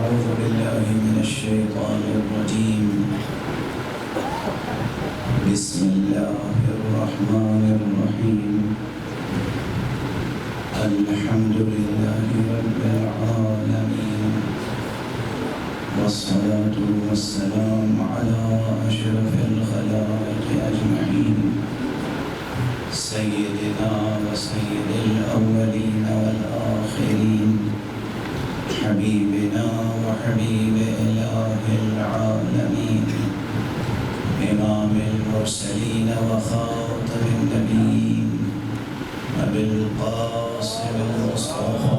أعوذ بالله من الشيطان الرجيم. بسم الله الرحمن الرحيم. الحمد لله رب العالمين، والصلاة والسلام على أشرف الخلائق أجمعين، سيدنا وسيد الأولين والآخرين، حبيبنا وحبيب إله العالمين، إمام المرسلين وخاتم النبيين، أبي القاسم المصطفى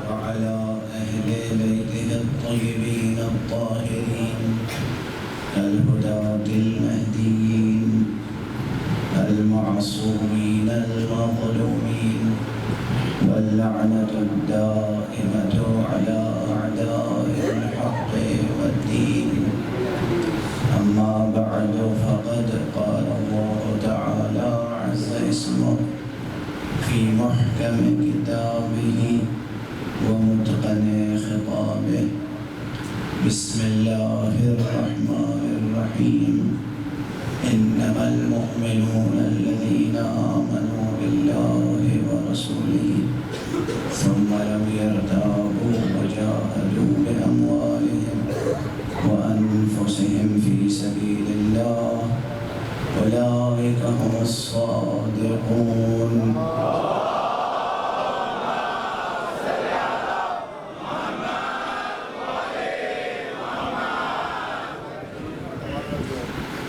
وعلى أهل بيته الطيبين الطاهرين الهداة المهديين المعصومين المظلومين، واللعنة الدائمة على أعداء الحق والدين. أما بعد، فقد قال الله تعالى عز اسمه في محكم كتابه ومتقن خطابه. بسم الله الرحمن الرحيم. إنما المؤمنون الذين آمنوا بالله ورسوله ثم لم يرتابوا وجاهدوا بأموالهم وأنفسهم في سبيل الله أولئك هم الصادقون.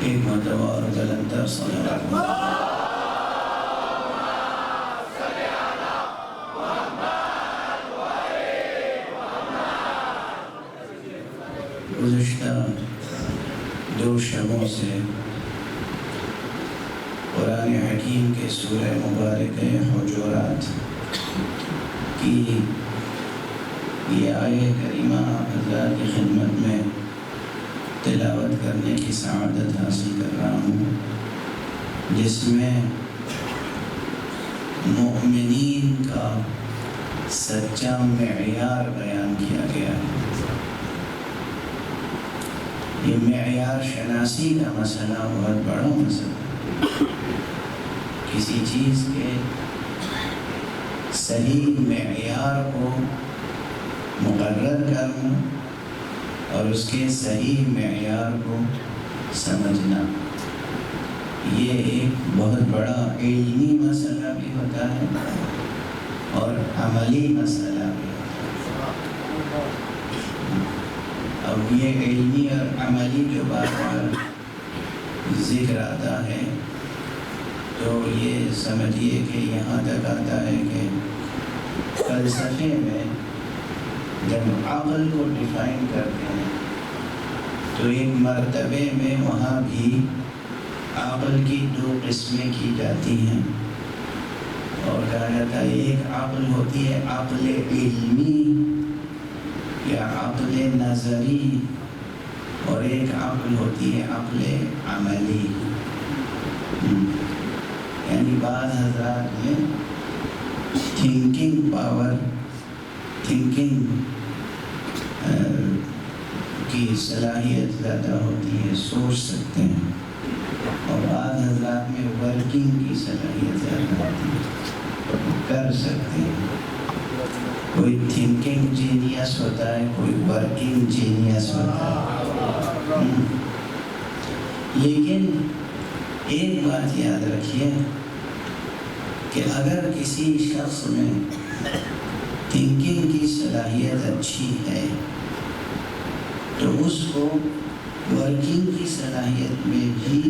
ایک مرتبہ جلندر صلوات گزشتہ 2 شبوں سے قرآن حکیم کے سورہ مبارک حجرات کی یہ آیہ کریمہ حضرات کی خدمت میں تلاوت کرنے کی سعادت حاصل کر رہا ہوں، جس میں مؤمنین کا سچا معیار بیان کیا گیا ہے۔ یہ معیار شناسی کا مسئلہ بہت بڑا مسئلہ ہے۔ کسی چیز کے صحیح معیار کو مقرر کرنا اور اس کے صحیح معیار کو سمجھنا، یہ ایک بہت بڑا علمی مسئلہ بھی ہوتا ہے اور عملی مسئلہ بھی ہوتا ہے۔ اب یہ علمی اور عملی جو بار بار ذکر آتا ہے تو یہ سمجھیے کہ یہاں تک آتا ہے کہ فلسفے میں جب عقل کو ڈیفائن کرتے ہیں تو ایک مرتبے میں وہاں بھی عقل کی 2 قسمیں کی جاتی ہیں، اور کہا جاتا ہے ایک عقل ہوتی ہے عقل علمی یا عقل نظری، اور ایک عقل ہوتی ہے عقل عملی۔ یعنی بعض حضرات میں تھنکنگ پاور، تھنکنگ کی صلاحیت زیادہ ہوتی ہے، سوچ سکتے ہیں، اور بعض حضرات میں ورکنگ کی صلاحیت زیادہ ہوتی ہے، کر سکتے ہیں۔ کوئی تھنکنگ جینیس ہوتا ہے، کوئی ورکنگ جینیس ہوتا ہے۔ لیکن ایک بات یاد رکھیے کہ اگر کسی شخص میں تھنکنگ کی صلاحیت اچھی ہے تو اس کو ورکنگ کی صلاحیت میں بھی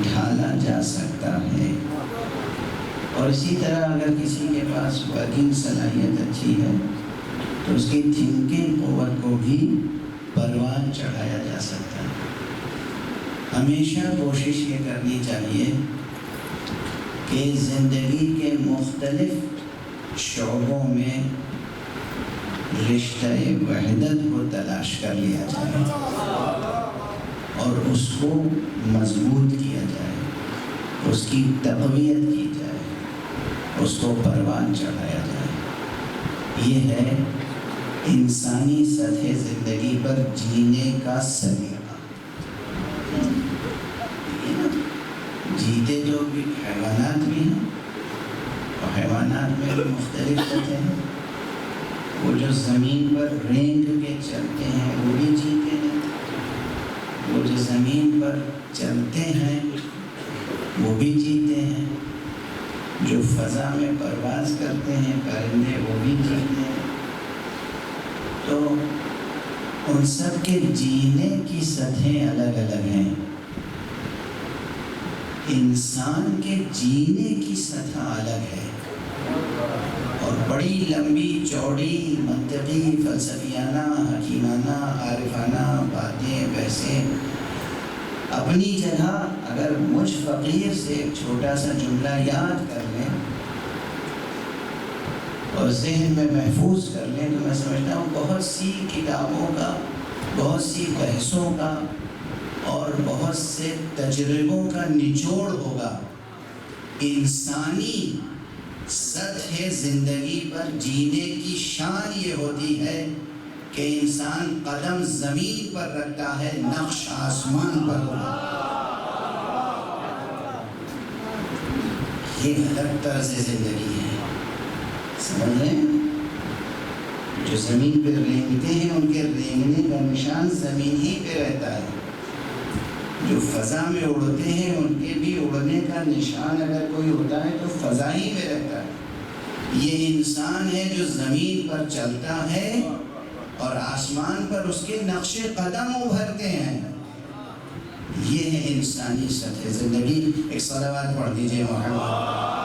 ڈھالا جا سکتا ہے، اور اسی طرح اگر کسی کے پاس ورکنگ صلاحیت اچھی ہے تو اس کی تھنکنگ قوت کو بھی پروان چڑھایا جا سکتا ہے۔ ہمیشہ کوشش یہ کرنی چاہیے کہ زندگی کے مختلف شعبوں میں رشتہ وحدت کو تلاش کر لیا جائے اور اس کو مضبوط کیا جائے، اس کی تقویت کی جائے، اس کو پروان چڑھایا جائے۔ یہ ہے انسانی سطح زندگی پر جینے کا سلیقہ۔ جیتے تو بھی حیوانات بھی ہیں، اور حیوانات میں بھی مختلف سطح ہیں۔ وہ جو زمین پر رینگ کے چلتے ہیں وہ بھی جیتے ہیں، وہ جو زمین پر چلتے ہیں وہ بھی جیتے ہیں، جو فضا میں پرواز کرتے ہیں پرندے وہ بھی جیتے ہیں۔ تو ان سب کے جینے کی سطحیں الگ الگ ہیں۔ انسان کے جینے کی سطح الگ ہے، اور بڑی لمبی چوڑی منطقی فلسفیانہ حکیمانہ عارفانہ باتیں بحثیں اپنی جگہ۔ اگر مجھ فقیر سے ایک چھوٹا سا جملہ یاد کر لیں اور ذہن میں محفوظ کر لیں تو میں سمجھتا ہوں بہت سی کتابوں کا، بہت سی بحثوں کا اور بہت سے تجربوں کا نچوڑ ہوگا۔ انسانی سطح زندگی پر جینے کی شان یہ ہوتی ہے کہ انسان قدم زمین پر رکھتا ہے، نقش آسمان پر ہوگا۔ یہ الگ طرز زندگی ہے، سمجھ رہے ہیں؟ جو زمین پہ رینگتے ہیں ان کے رینگنے کا نشان زمین ہی پہ رہتا ہے، جو فضا میں اڑتے ہیں ان کے بھی اڑنے کا نشان اگر کوئی ہوتا ہے تو فضا ہی میں رہتا ہے۔ یہ انسان ہے جو زمین پر چلتا ہے اور آسمان پر اس کے نقش قدم ابھرتے ہیں۔ یہ ہے انسانی سطح زندگی۔ ایک صلوات پڑھ دیجئے محمد۔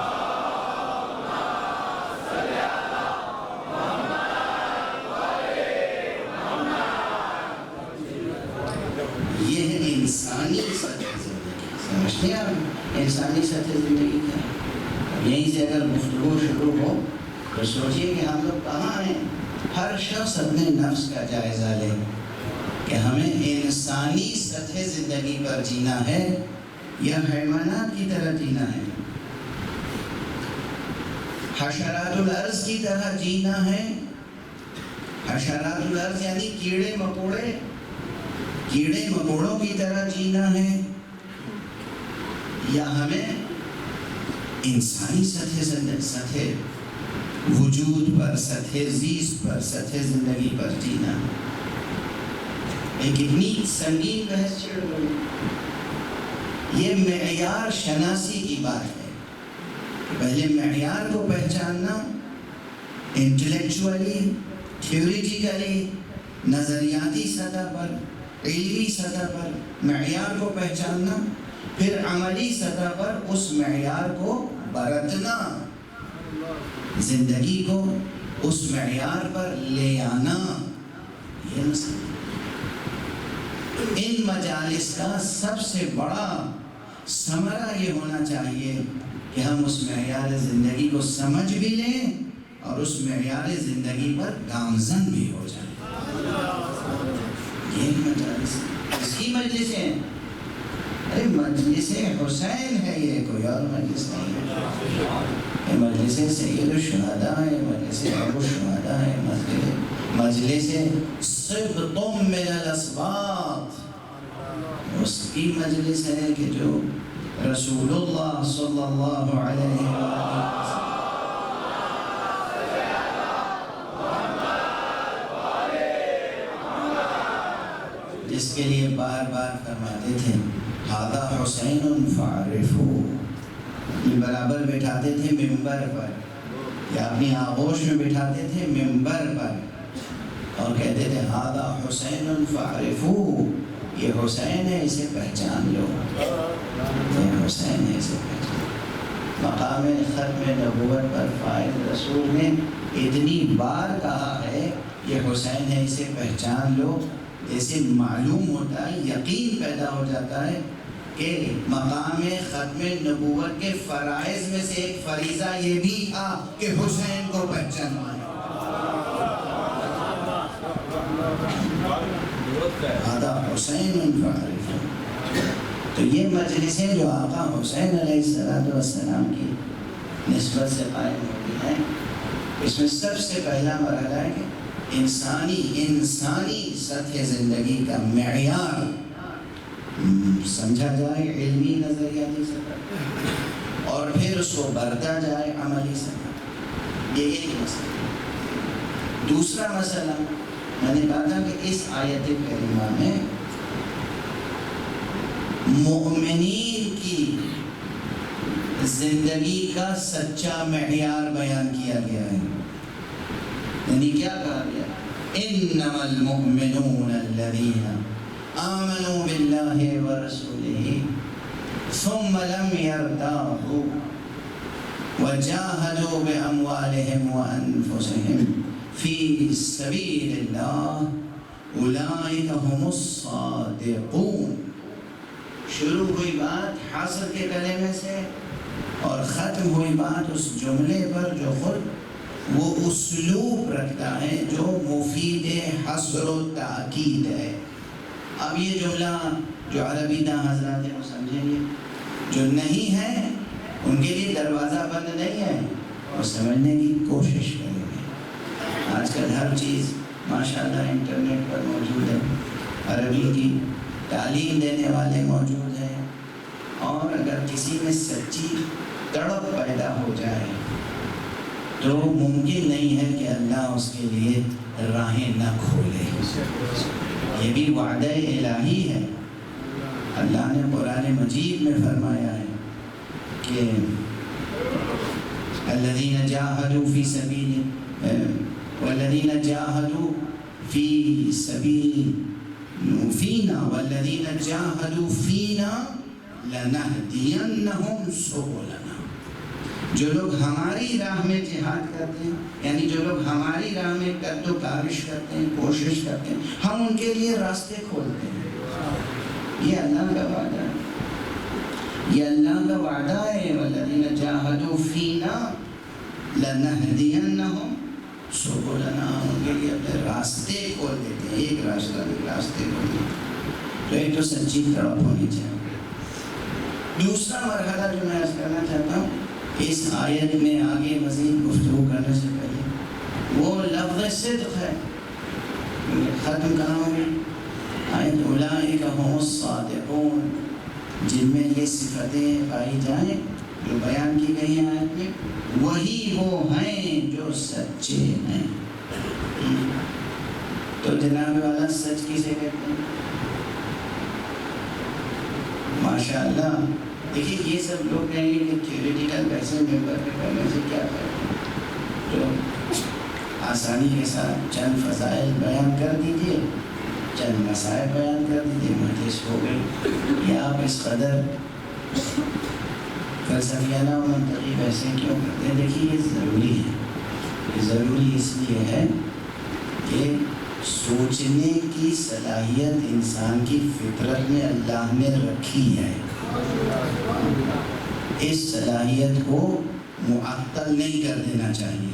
انسانی سطح زندگی سمجھتے ہیں آپ؟ انسانی سطح زندگی کیا ہے؟ یہیں سے اگر گفتگو شروع ہو تو سوچئے کہ ہم لوگ کہاں ہیں۔ ہر شخص اپنے نفس کا جائزہ لے کہ ہمیں انسانی سطح زندگی پر جینا ہے یا حیوانات کی طرح جینا ہے، حشرات الارض کی طرح جینا ہے۔ حشرات الارض یعنی کیڑے مکوڑے، کیڑے مکوڑوں کی طرح جینا ہے، یا ہمیں انسانی سطح وجود پر، سطح زیست پر، سطح زندگی پر جینا ہے۔ ایک اتنی سنگین بحث چھڑ گئی۔ یہ معیار شناسی کی بات ہے کہ پہلے معیار کو پہچاننا، انٹلیکچولی، تھیوریٹیکلی، نظریاتی سطح پر، علمی سطح پر معیار کو پہچاننا، پھر عملی سطح پر اس معیار کو برتنا، زندگی کو اس معیار پر لے آنا۔ یہ مسئلہ ان مجالس کا سب سے بڑا ثمرہ یہ ہونا چاہیے کہ ہم اس معیار زندگی کو سمجھ بھی لیں اور اس معیار زندگی پر گامزن بھی ہو جائیں۔ یہ مجالس اس کی مجلس ہیں۔ ارے مجلس حسین ہے، یہ کوئی اور مجلس نہیں ہے۔ یہ مجلس سید الشہداء ہے، مجلس ابو الشہداء ہے، مجلس صبط من الاسباط، اس کی مجلس ہے کہ جو رسول اللہ صلی اللہ علیہ وسلم جس کے لیے بار بار فرماتے تھے ھذا حسین فعرفوا، یہ برابر بٹھاتے تھے ممبر پر یا اپنی آغوش میں بٹھاتے تھے ممبر پر اور کہتے تھے ھذا حسین فعرفوا، یہ حسین ہے اسے پہچان لو، یہ حسین ہے اسے پہچان لو۔ مقام ختم نبوت پر فائز رسول نے اتنی بار کہا ہے یہ حسین ہے اسے پہچان لو، جیسے معلوم ہوتا ہے، یقین پیدا ہو جاتا ہے کہ مقام ختم نبوت کے فرائض میں سے ایک فریضہ یہ بھی تھا کہ حسین کو پہچاننا ہے۔ ھذا حسین فعرفوا، تو یہ مجلسیں جو آقا حسین علیہ السلام کی نسبت سے قائم ہوئی ہیں، اس میں سب سے پہلا مرحلہ ہے کہ انسانی سطح زندگی کا معیار سمجھا جائے علمی نظریاتی سطح، اور پھر اس کو برتا جائے عملی سطح۔ یہ ایک مسئلہ۔ دوسرا مسئلہ میں نے کہا تھا کہ اس آیت کریمہ میں مومنین کی زندگی کا سچا معیار بیان کیا گیا ہے۔ یعنی کیا کہا گیا؟ انما المؤمنون الذین آمنوا باللہ ورسولہ ثم لم يرتابوا وجاهدوا بأموالهم وأنفسهم في سبيل الله أولئك هم الصادقون۔ شروع ہوئی بات حاصل کے کلمے سے اور ختم ہوئی بات اس جملے پر جو خود وہ اسلوب رکھتا ہے جو مفید حصر و تاکید ہے۔ اب یہ جملہ جو عربی داں حضرات ہیں وہ سمجھیں گے، جو نہیں ہے ان کے لیے دروازہ بند نہیں ہے، اور سمجھنے کی کوشش کریں گے۔ آج کل ہر چیز ماشاءاللہ انٹرنیٹ پر موجود ہے، عربی کی تعلیم دینے والے موجود ہیں، اور اگر کسی میں سچی تڑپ پیدا ہو جائے تو ممکن نہیں ہے کہ اللہ اس کے لیے راہیں نہ کھولے۔ یہ بھی وعدہ الہی ہے۔ اللہ نے قرآن مجید میں فرمایا ہے کہ الذین جاہدوا فی سبیل والذین جاہدوا فی سبیل فینا والذین جاہدوا فینا لنہدینہم سبلنا۔ جو لوگ ہماری راہ میں جہاد کرتے ہیں، یعنی جو لوگ ہماری راہ میں قد و کاوش کرتے ہیں، کوشش کرتے ہیں، ہم ان کے لیے راستے کھولتے ہیں۔ یہ اللہ کا وعدہ ہے، یہ اللہ کا وعدہ ہے۔ والذین جاہدوا فینا لنہدینہم سبلنا، ان کے لیے اپنے راستے کھول دیتے ہیں، ایک راستے کھول دیتے ہیں۔ تو ایک تو سچی تڑپ ہونی چاہیے۔ دوسرا مرحلہ جو میں عرض کرنا چاہتا ہوں اس آیت میں آگے مزید گفتگو کرنے سے پہلے، وہ لفظ صدق ہے۔ ختم کہاں ہوگی آیت؟ اولئک هم الصادقون، جن میں یہ صفتیں پائی جائیں جو بیان کی گئی ہیں آیت میں، وہی وہ ہیں جو سچے ہیں۔ تو جناب والا سچ کسے کہتے ہیں؟ ماشاءاللہ دیکھیے، یہ سب لوگ کہیں گے کہ تھیوریٹیکل ویسے ممبر پہ کرنے سے کیا کریں، تو آسانی کے ساتھ چند فضائل بیان کر دیجئے، چند مسائل بیان کر دیجئے، مجلس ہو گئی۔ یا آپ اس قدر فلسفیانہ و منطقی ویسے کیوں کرتے ہیں؟ دیکھیے یہ ضروری ہے، یہ ضروری اس لیے ہے کہ سوچنے کی صلاحیت انسان کی فطرت میں اللہ نے رکھی ہے۔ اس صلاحیت کو معطل نہیں کر دینا چاہیے۔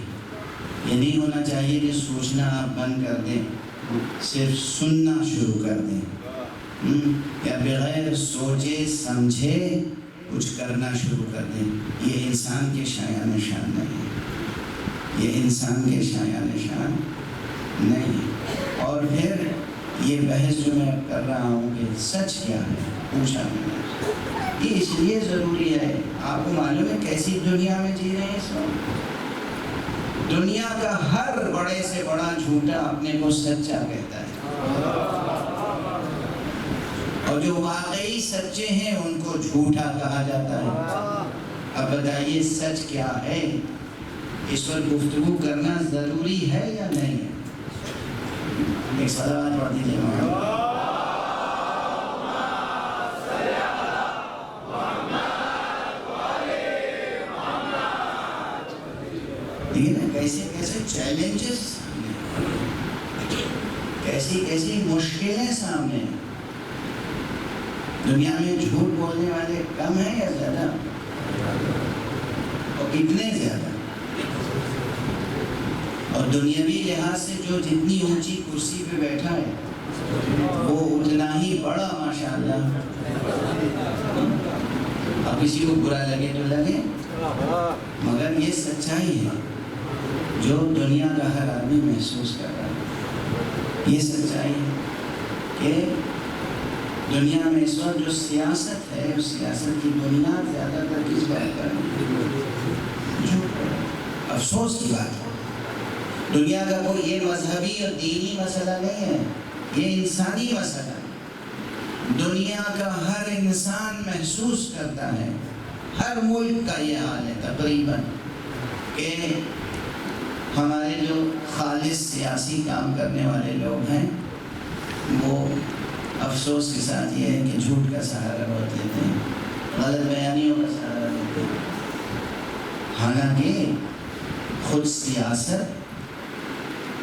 یہ نہیں ہونا چاہیے کہ سوچنا آپ بند کر دیں، صرف سننا شروع کر دیں، یا بغیر سوچے سمجھے کچھ کرنا شروع کر دیں۔ یہ انسان کے شایان شان نہیں ہے، یہ انسان کے شایان شان نہیں ہے۔ اور پھر یہ بحث جو میں کر رہا ہوں کہ سچ کیا ہے، پوچھا میں نے، یہ اس لیے ضروری ہے۔ آپ کو معلوم ہے کیسی دنیا میں جی رہے ہیں اس وقت؟ دنیا کا ہر بڑے سے بڑا جھوٹا اپنے کو سچا کہتا ہے، اور جو واقعی سچے ہیں ان کو جھوٹا کہا جاتا ہے۔ اب بتائیے سچ کیا ہے؟ اس پر گفتگو کرنا ضروری ہے یا نہیں ہے؟ ایک صلوات پڑھ دیجیے محمد۔ دیکھیے نا کیسے کیسے چیلنجز سامنے، کیسی کیسی مشکلیں سامنے۔ دنیا میں جھوٹ بولنے والے کم ہیں یا زیادہ؟ اور کتنے زیادہ؟ اور دنیاوی لحاظ سے جو جتنی اونچی کرسی پہ بیٹھا ہے وہ اتنا ہی بڑا ماشاءاللہ. اب کسی کو برا لگے تو لگے، مگر یہ سچائی ہے جو دنیا کا ہر آدمی محسوس کر رہا ہے. یہ سچائی ہے کہ دنیا میں اس وقت جو سیاست ہے، اس سیاست کی بنیاد زیادہ تر کس بات پر ہے؟ افسوس کی بات ہے. دنیا کا کوئی یہ مذہبی اور دینی مسئلہ نہیں ہے، یہ انسانی مسئلہ ہے. دنیا کا ہر انسان محسوس کرتا ہے، ہر ملک کا یہ حال ہے تقریباً، کہ ہمارے جو خالص سیاسی کام کرنے والے لوگ ہیں وہ افسوس کے ساتھ یہ ہے کہ جھوٹ کا سہارا بہت لیتے ہیں، غلط بیانیوں کا سہارا لیتے ہیں. حالانکہ خود سیاست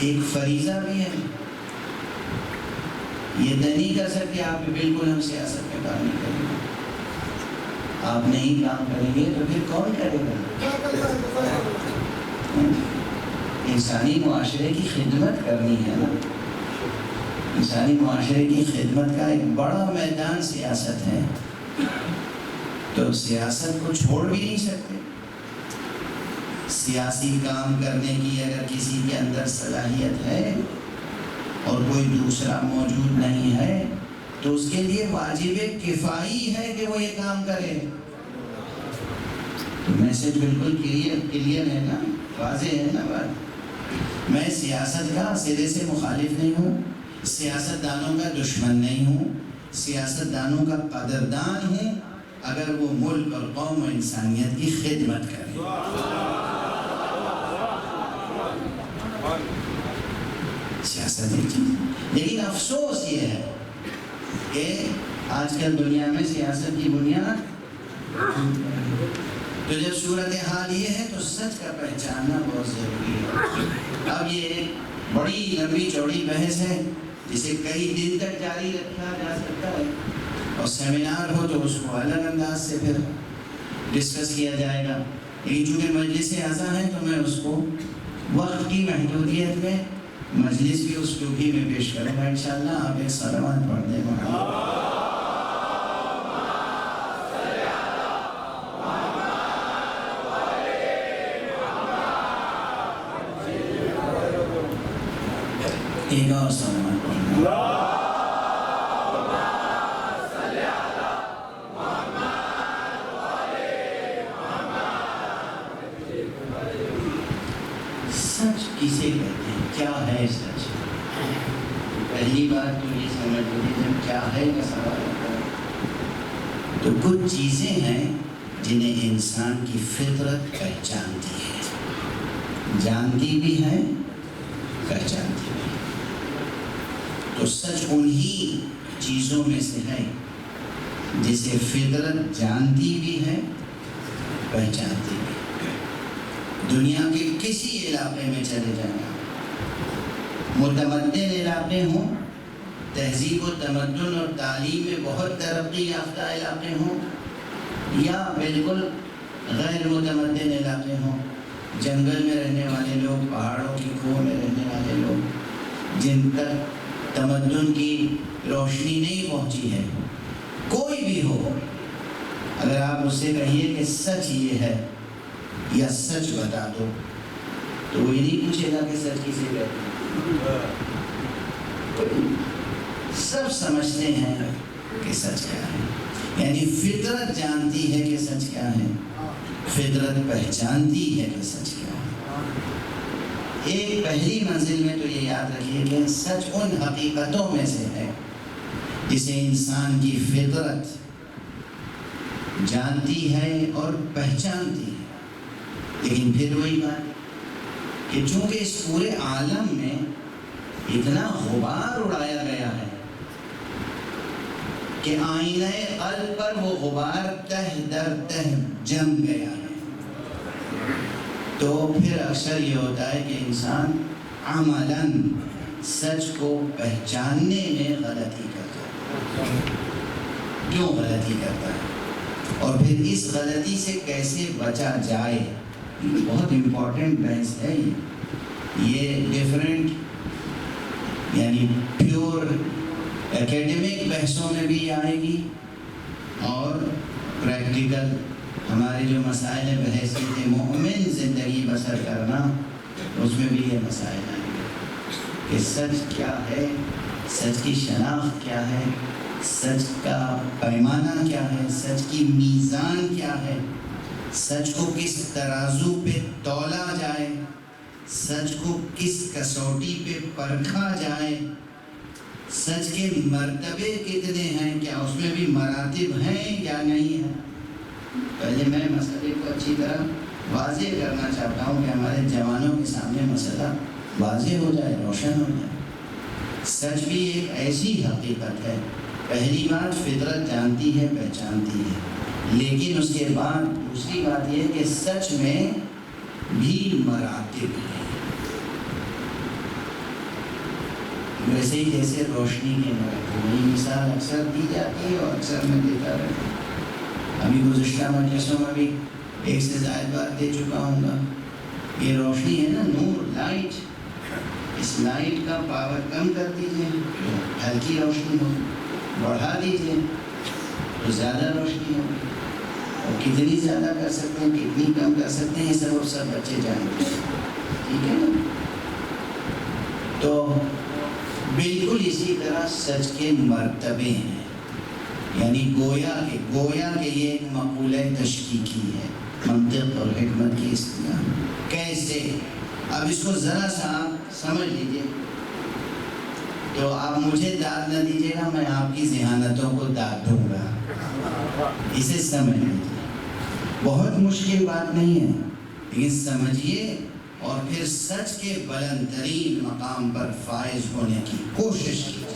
ایک فریضہ بھی ہے. یہ نہیں کر سکتے آپ کہ بالکل ہم سیاست میں کام نہیں کریں گے. آپ نہیں کام کریں گے تو پھر کون کرے گا؟ انسانی معاشرے کی خدمت کرنی ہے نا. انسانی معاشرے کی خدمت کا ایک بڑا میدان سیاست ہے، تو سیاست کو چھوڑ بھی نہیں سکتے. سیاسی کام کرنے کی اگر کسی کے اندر صلاحیت ہے اور کوئی دوسرا موجود نہیں ہے تو اس کے لیے واجب کفائی ہے کہ وہ یہ کام کرے. تو میسج بالکل کلیئر ہے نا، واضح ہے نا بات. میں سیاست کا سرے سے مخالف نہیں ہوں، سیاست دانوں کا دشمن نہیں ہوں، سیاست دانوں کا قدردان ہوں اگر وہ ملک اور قوم و انسانیت کی خدمت کریں. سیاست ایک چیز، لیکن افسوس یہ ہے کہ آج کل دنیا میں سیاست کی بنیاد، تو جب صورتحال یہ ہے تو سچ کا پہچاننا بہت ضروری ہے. اب یہ ایک بڑی لمبی چوڑی بحث ہے جسے کئی دن تک جاری رکھا جا سکتا ہے، اور سیمینار ہو تو اس کو الگ انداز سے پھر ڈسکس کیا جائے گا. لیکن چونکہ مجلس اعضا ہے تو میں اس کو وقت کی محدودیت میں مجلس بھی اس ٹوپی میں پیش کروں گا انشاءاللہ. آپ ایک صلوات پڑھ دیں. ایک اور صلوات پڑھ دیں. سچ کسے کہتے ہیں؟ کیا ہے سچ؟ پہلی بات تو یہ سمجھ لیجیے جب کیا ہے کا سوال ہوتا ہے تو کچھ چیزیں ہیں جنہیں انسان کی فطرت پہچانتی ہے، جانتی بھی ہے، پہچانتی بھی ہے. تو سچ انہی چیزوں میں سے ہے جسے فطرت جانتی بھی ہے، پہچانتی بھی ہے. دنیا کے کسی علاقے میں چلے جائیں، متمدن علاقے ہوں، تہذیب و تمدن اور تعلیم میں بہت ترقی یافتہ علاقے ہوں، یا بالکل غیر متمدن علاقے ہوں، جنگل میں رہنے والے لوگ، پہاڑوں کی کوہ میں رہنے والے لوگ جن تک تمدن کی روشنی نہیں پہنچی ہے، کوئی بھی ہو، اگر آپ اس سے کہیے کہ سچ یہ ہے یا سچ بتا دو تو وہ یہ نہیں پوچھے گا کہ سچ کسے کہتے ہیں. سب سمجھتے ہیں کہ سچ کیا ہے. یعنی فطرت جانتی ہے کہ سچ کیا ہے، فطرت پہچانتی ہے کہ سچ کیا ہے. ایک پہلی منزل میں تو یہ یاد رکھیے کہ سچ ان حقیقتوں میں سے ہے جسے انسان کی فطرت جانتی ہے اور پہچانتی ہے. لیکن پھر وہی بات کہ چونکہ اس پورے عالم میں اتنا غبار اڑایا گیا ہے کہ آئینہ قلب پر وہ غبار تہ در تہ جم گیا ہے، تو پھر اکثر یہ ہوتا ہے کہ انسان عملاً سچ کو پہچاننے میں غلطی کرتا ہے. کیوں غلطی کرتا ہے اور پھر اس غلطی سے کیسے بچا جائے، بہت امپورٹنٹ بحث ہے. یہ ڈیفرنٹ یعنی پیور ایکیڈمک بحثوں میں بھی آئے گی اور پریکٹیکل ہمارے جو مسائل بحیثیت مومن زندگی بسر کرنا اس میں بھی یہ مسائل آئیں گے کہ سچ کیا ہے، سچ کی شناخت کیا ہے، سچ کا پیمانہ کیا ہے، سچ کی میزان کیا ہے، سچ کو کس ترازو پہ تولا جائے، سچ کو کس کسوٹی پہ پرکھا جائے، سچ کے مرتبے کتنے ہیں، کیا اس میں بھی مراتب ہیں یا نہیں ہیں۔ پہلے میں مسئلے کو اچھی طرح واضح کرنا چاہتا ہوں کہ ہمارے جوانوں کے سامنے مسئلہ واضح ہو جائے، روشن ہو جائے۔ سچ بھی ایک ایسی حقیقت ہے، پہلی بات فطرت جانتی ہے، پہچانتی ہے، لیکن اس کے بعد دوسری بات یہ ہے کہ سچ میں بھی مراتب ہیں۔ ویسے ہی جیسے روشنی کے مراتب، یہ مثال اکثر دی جاتی ہے اور اکثر میں دیتا رہتا ہوں۔ ابھی گزشتہ مجلسوں میں بھی ایک سے زائد بار دے چکا ہوں گا۔ یہ روشنی ہے نا، نور، لائٹ، اس لائٹ کا پاور کم کر دیجئے تو ہلکی روشنی ہوگی، بڑھا دیجئے تو زیادہ روشنی ہوگی، اور کتنی زیادہ کر سکتے ہیں، کتنی کم کر سکتے ہیں، یہ سب بچے جانتے ہیں، ٹھیک ہے نا۔ تو بالکل اسی طرح سچ کے مرتبے ہیں، یعنی گویا کہ یہ ایک مقولہ تشکیکی ہے، منطق اور حکمت کی اصطلاح۔ کیسے؟ اب اس کو ذرا سا آپ سمجھ لیجئے، تو آپ مجھے داد نہ دیجیے گا، میں آپ کی ذہانتوں کو داد دوں گا۔ اسے سمجھ لیجیے، بہت مشکل بات نہیں ہے، لیکن سمجھیے اور پھر سچ کے بلند ترین مقام پر فائز ہونے کی کوشش کیجیے۔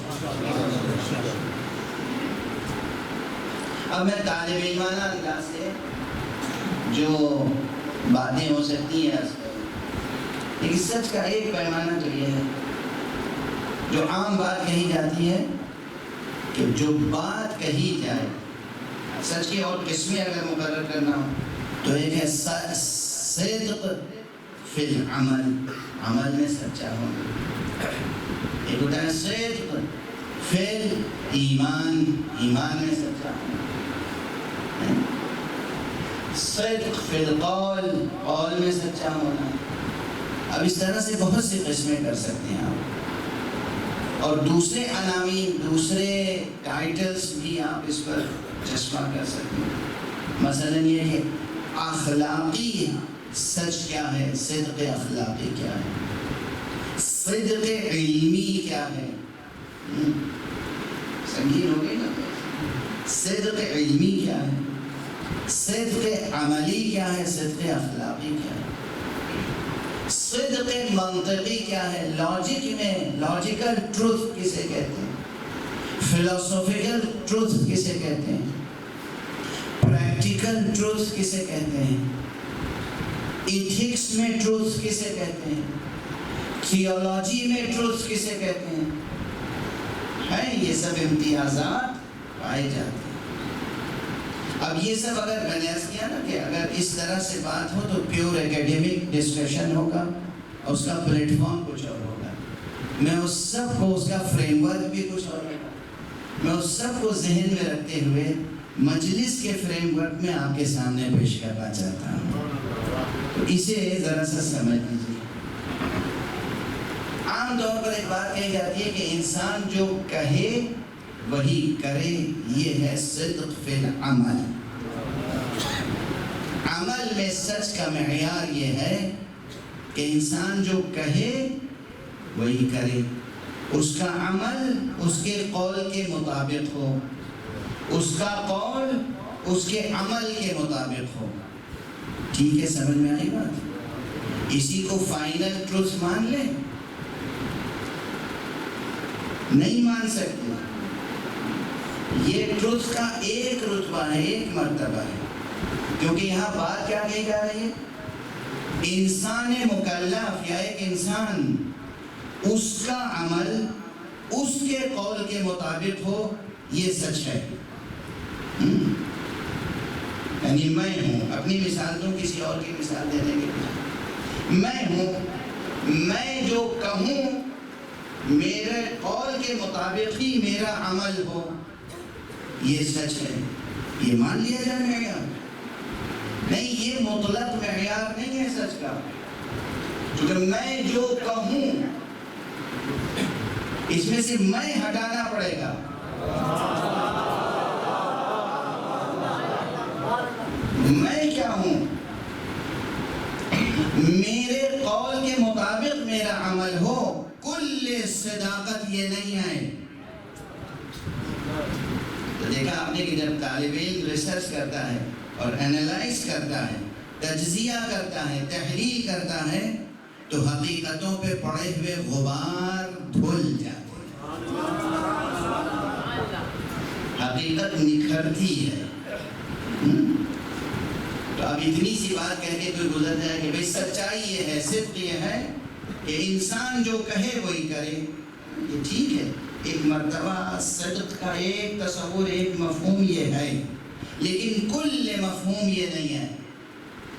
اب میں طالب علمانہ انداز سے جو باتیں ہو سکتی ہیں، لیکن سچ کا ایک پیمانہ تو یہ ہے، جو عام بات کہی جاتی ہے کہ جو بات کہی جائے، سچ کی اور قسمیں اگر مقرر کرنا ہو تو ایک ہے صدق فی العمل، عمل میں سچا ہونا، ایک ہوتا ہے صدق فی الایمان، ایمان میں سچا ہونا، صدق فی القول، قول میں سچا ہونا۔ اب اس طرح سے بہت سی قسمیں کر سکتے ہیں آپ، اور دوسرے عناوین، دوسرے ٹائٹلز بھی آپ اس پر چشمہ کر سکتے ہیں۔ مثلا یہ کہ اخلاقی سچ کیا ہے، صدق اخلاقی کیا ہے، صدق علمی کیا ہے، سنگین ہو گئی نا، صدق علمی کیا ہے، صدق عملی کیا ہے، صدق اخلاقی کیا ہے، صدق منطقی کیا ہے، لاجک میں لاجیکل ٹروتھ کسے کہتے ہیں، فلسفیکل ٹروتھ کسے کہتے ہیں، پریکٹیکل ٹروتھ کسے کہتے ہیں، ایتھکس میں ٹروتھ کسے کہتے ہیں، تھیولوجی میں ٹروتھ کسے کہتے ہیں، یہ سب امتیازات پائے جاتے ہیں۔ اب یہ سب اگر میں نے عرض کیا نا کہ اگر اس طرح سے بات ہو تو پیور ایکیڈیمک ڈسکشن ہوگا اور اس کا پلیٹ فارم کچھ اور ہوگا، میں اس سب کو، اس کا فریم ورک بھی کچھ اور ہوگا، میں اس سب کو ذہن میں رکھتے ہوئے مجلس کے فریم ورک میں آپ کے سامنے پیش کرنا چاہتا ہوں، تو اسے ذرا سا سمجھ لیجیے۔ عام طور پر ایک بات کہی جاتی ہے کہ انسان جو کہے وہی کرے، یہ ہے صدق فی العمل۔ عمل میں سچ کا معیار یہ ہے کہ انسان جو کہے وہی کرے، اس کا عمل اس کے قول کے مطابق ہو، اس کا قول اس کے عمل کے مطابق ہو۔ ٹھیک ہے، سمجھ میں آئی بات؟ اسی کو فائنل ٹروتھ مان لیں؟ نہیں مان سکتے، یہ ٹروتھ کا ایک رتبہ ہے، ایک مرتبہ ہے، کیونکہ یہاں بات کیا کہی جا رہی ہے، انسان مکلف یا ایک انسان، اس کا عمل اس کے قول کے مطابق ہو، یہ سچ ہے۔ یعنی میں ہوں، اپنی مثال دوں، کسی اور کی مثال دینے کے لیے، میں ہوں، میں جو کہوں میرے قول کے مطابق ہی میرا عمل ہو، یہ سچ ہے، یہ مان لیا جائے معیار؟ نہیں، یہ مطلق معیار نہیں ہے سچ کا، کیونکہ میں جو کہوں اس میں سے میں ہٹانا پڑے گا۔ میں کیا ہوں؟ میرے قول کے مطابق میرا عمل ہو، کل صداقت یہ نہیں ہے۔ تو دیکھا آپ نے کہ جب طالب علم ریسرچ کرتا ہے اور انالائز کرتا ہے، تجزیہ کرتا ہے، تحلیل کرتا ہے، تو حقیقتوں پہ پڑے ہوئے غبار دھل جاتے ہیں، حقیقت نکھرتی ہے۔ تو اب اتنی سی بات کہہ کے کوئی گزر جائے کہ بھئی سچائی یہ ہے، صدق یہ ہے کہ انسان جو کہے وہی کرے، یہ ٹھیک ہے، ایک مرتبہ صدق کا ایک تصور، ایک مفہوم یہ ہے، لیکن کل مفہوم یہ نہیں ہے۔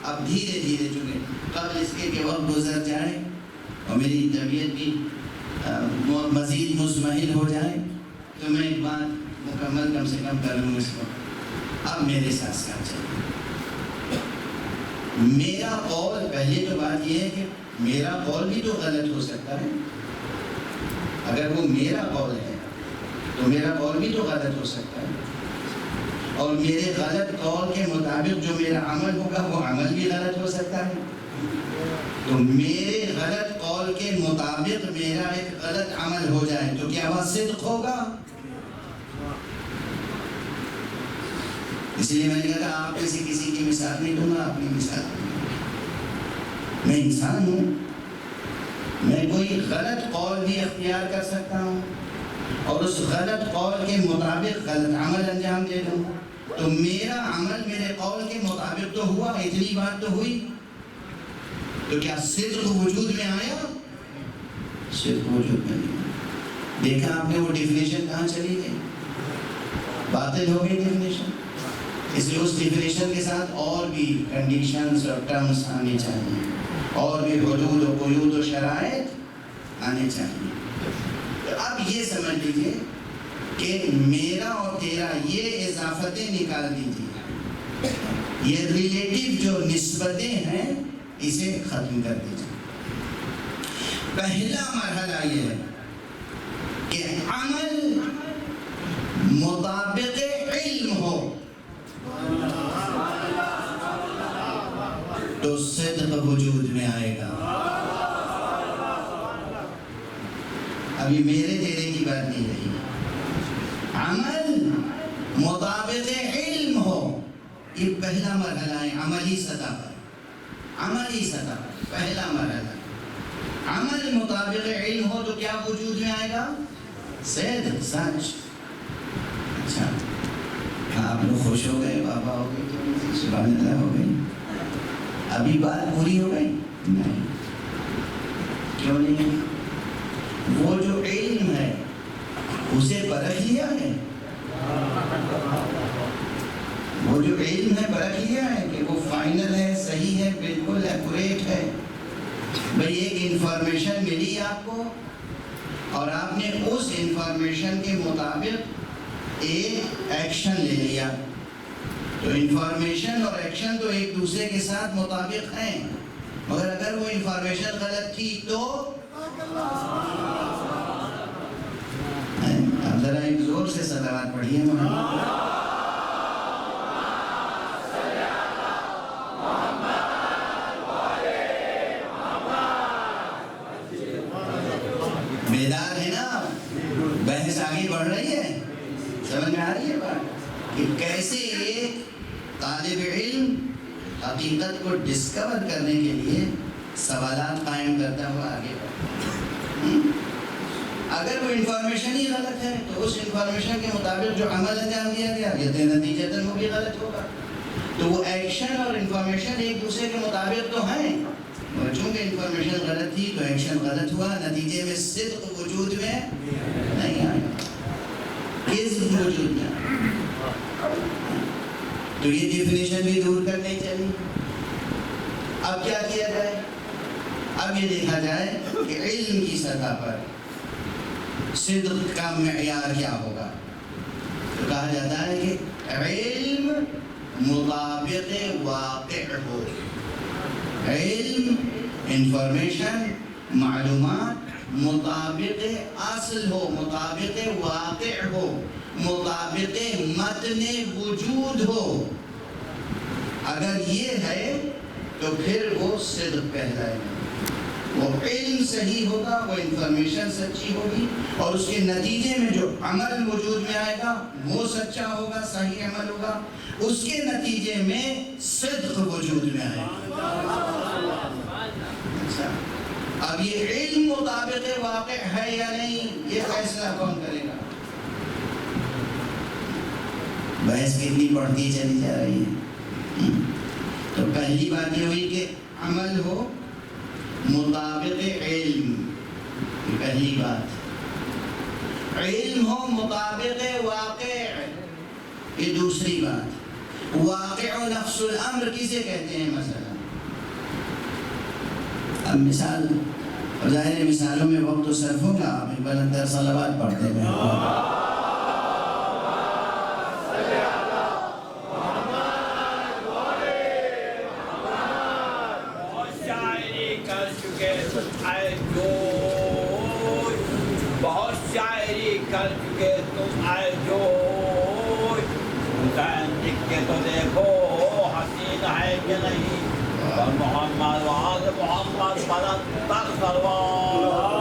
اب دھیرے دھیرے چونکہ قبل اس کے کہ وقت گزر جائے اور میری طبیعت بھی مزید مزمحل ہو جائے، تو میں ایک بات مکمل کم سے کم کر لوں اس کو۔ اب میرے ساتھ ساتھ چلیے، میرا قول، پہلے تو بات یہ ہے کہ میرا قول بھی تو غلط ہو سکتا ہے۔ اگر وہ میرا قول ہے تو میرا قول بھی تو غلط ہو سکتا ہے، اور میرے غلط قول کے مطابق جو میرا عمل ہوگا وہ عمل بھی غلط ہو سکتا ہے۔ تو میرے غلط قول کے مطابق میرا ایک غلط عمل ہو جائے تو کیا وہ صدق ہوگا؟ اس لیے میں نے کہا آپ میں سے کسی کی مثال نہیں دوں گا، اپنی مثال دوں گا۔ میں انسان ہوں، میں کوئی غلط قول بھی اختیار کر سکتا ہوں اور اس غلط قول کے مطابق غلط عمل انجام دے دوں، تو میرا عمل میرے قول کے مطابق تو ہوا، اتنی بات تو ہوئی، تو کیا صدق وجود میں آیا؟ صدق وجود میں نہیں آیا۔ دیکھا آپ نے وہ ڈیفینیشن کہاں چلی گئی؟ باطل ہو گئی ڈیفینیشن۔ اس لیے اس ڈیفینیشن کے ساتھ اور بھی کنڈیشنز اور ٹرمز آنے چاہیے، اور بھی حدود و قیود و شرائط آنے چاہیے۔ تو اب یہ سمجھ لیجیے کہ میرا اور تیرا یہ اضافتیں نکال دیجیے، یہ ریلیٹیو جو نسبتیں ہیں اسے ختم کر دیجیے۔ پہلا مرحلہ یہ ہے کہ عمل مطابق علم ہو تو صدق وجود میں آئے گا۔ ابھی میرے تیرے کی بات نہیں رہی، عمل مطابق علم ہو، یہ پہلا مرحلہ ہے عملی سطح پر۔ عملی سطح پر پہلا مرحلہ، عمل مطابق علم ہو تو کیا وجود میں آئے گا؟ صدق، سچ۔ اچھا، آپ لوگ خوش ہو گئے، بابا ہو گئے، سبحان اللہ ہو گئی؟ ابھی بات پوری ہو گئی؟ نہیں، کیوں نہیں؟ وہ جو علم ہے اسے پرکھ لیا ہے، وہ جو علم ہے پرکھ لیا ہے کہ وہ فائنل ہے، صحیح ہے، بالکل ایکوریٹ ہے۔ بھئی ایک انفارمیشن ملی آپ کو اور آپ نے اس انفارمیشن کے مطابق ایک ایکشن لے لیا، تو انفارمیشن اور ایکشن تو ایک دوسرے کے ساتھ مطابق ہیں، مگر اگر وہ انفارمیشن غلط تھی تو اب ذرا ایک زور سے صلوات پڑھیے محمد۔ بیدار ہے نا؟ بحث آگے بڑھ رہی ہے، سمجھ میں آ رہی ہے بات کہ کیسے ایک طالب علم حقیقت کو ڈسکور کرنے کے لیے سوالات قائم کرتا ہوا آگے بڑھتا۔ اگر وہ انفارمیشن ہی غلط ہے تو اس انفارمیشن کے مطابق جو عمل انجام دیا گیا یہ نتیجتاً وہ بھی غلط ہوگا۔ تو وہ ایکشن اور انفارمیشن ایک دوسرے کے مطابق تو ہیں، اور چونکہ انفارمیشن غلط تھی تو ایکشن غلط ہوا، نتیجے میں صدق وجود میں نہیں آیا، کذب وجود میں آیا۔ تو یہ ڈیفینیشن بھی دور کرنی چاہیے۔ اب کیا کیا جائے؟ اب یہ دیکھا جائے کہ علم کی سطح پر صدق کا معیار کیا ہوگا؟ تو کہا جاتا ہے کہ علم مطابق واقع ہو، علم انفارمیشن معلومات مطابق اصل ہو، مطابق واقع ہو، مطابق متن وجود ہو. اگر یہ ہے تو پھر وہ صدق کہلائے گا. وہ علم صحیح ہوگا، وہ انفارمیشن سچی ہوگی، اور اس کے نتیجے میں جو عمل وجود میں آئے گا وہ سچا ہوگا، صحیح عمل ہوگا. اس کے نتیجے میں صدق وجود میں آئے گا. اب یہ علم مطابق واقع ہے یا نہیں، یہ فیصلہ کون کرے گا؟ بحث کتنی بڑھتی چلی جا رہی ہے. تو پہلی بات یہ ہوئی کہ عمل ہو مطابق علم، یہ پہلی بات. علم ہو مطابق واقع، یہ دوسری بات. واقع و نفس الامر کسے کہتے ہیں؟ مثلا اب مثال، ظاہر ہے مثالوں میں وقت تو صرف ہوگا، آپ ایک بلندر صلوات پڑھتے ہیں. بہت شاعری کر چکے تم آئے جو، حسین لکھ کے تو دیکھو حسین ہے کہ نہیں. اور محمد وعد محمد بلند تر سلوات.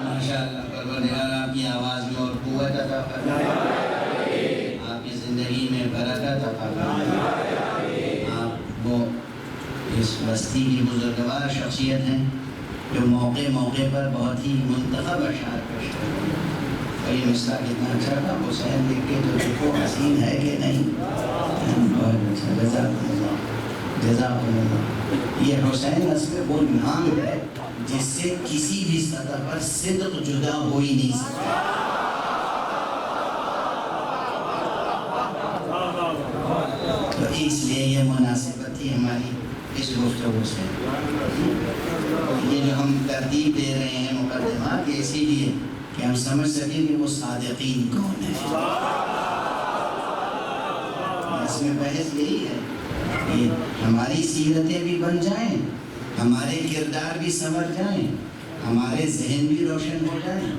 ماشاء اللہ، پروردگار آپ کی آواز میں اور قوت عطا فرمائے، آپ کی زندگی میں برکت عطا فرمائے. آپ وہ اس بستی کی بزرگوار شخصیت ہیں جو موقع موقع پر بہت ہی منتخب اشعار پیش کرتے ہیں. کئی مسئلہ کتنا اچھا تھا، حسین دیکھ کے تو دیکھو حسین ہے کہ نہیں. بہت اچھا، جزاکم اللہ، جزاکم اللہ. یہ حسین اصل وہ نام ہے جس سے کسی بھی سطح پر صدق جدا ہو ہی نہیں سکتا. تو اس لیے یہ مناسبت تھی ہماری اس گفتگو سے. یہ جو ہم ترتیب دے رہے ہیں مقدمات، یہ اسی لیے کہ ہم سمجھ سکیں کہ وہ صادقین کون ہیں. اس میں بحث یہی ہے کہ ہماری سیرتیں بھی بن جائیں، ہمارے کردار بھی سنور جائیں، ہمارے ذہن بھی روشن ہو جائیں،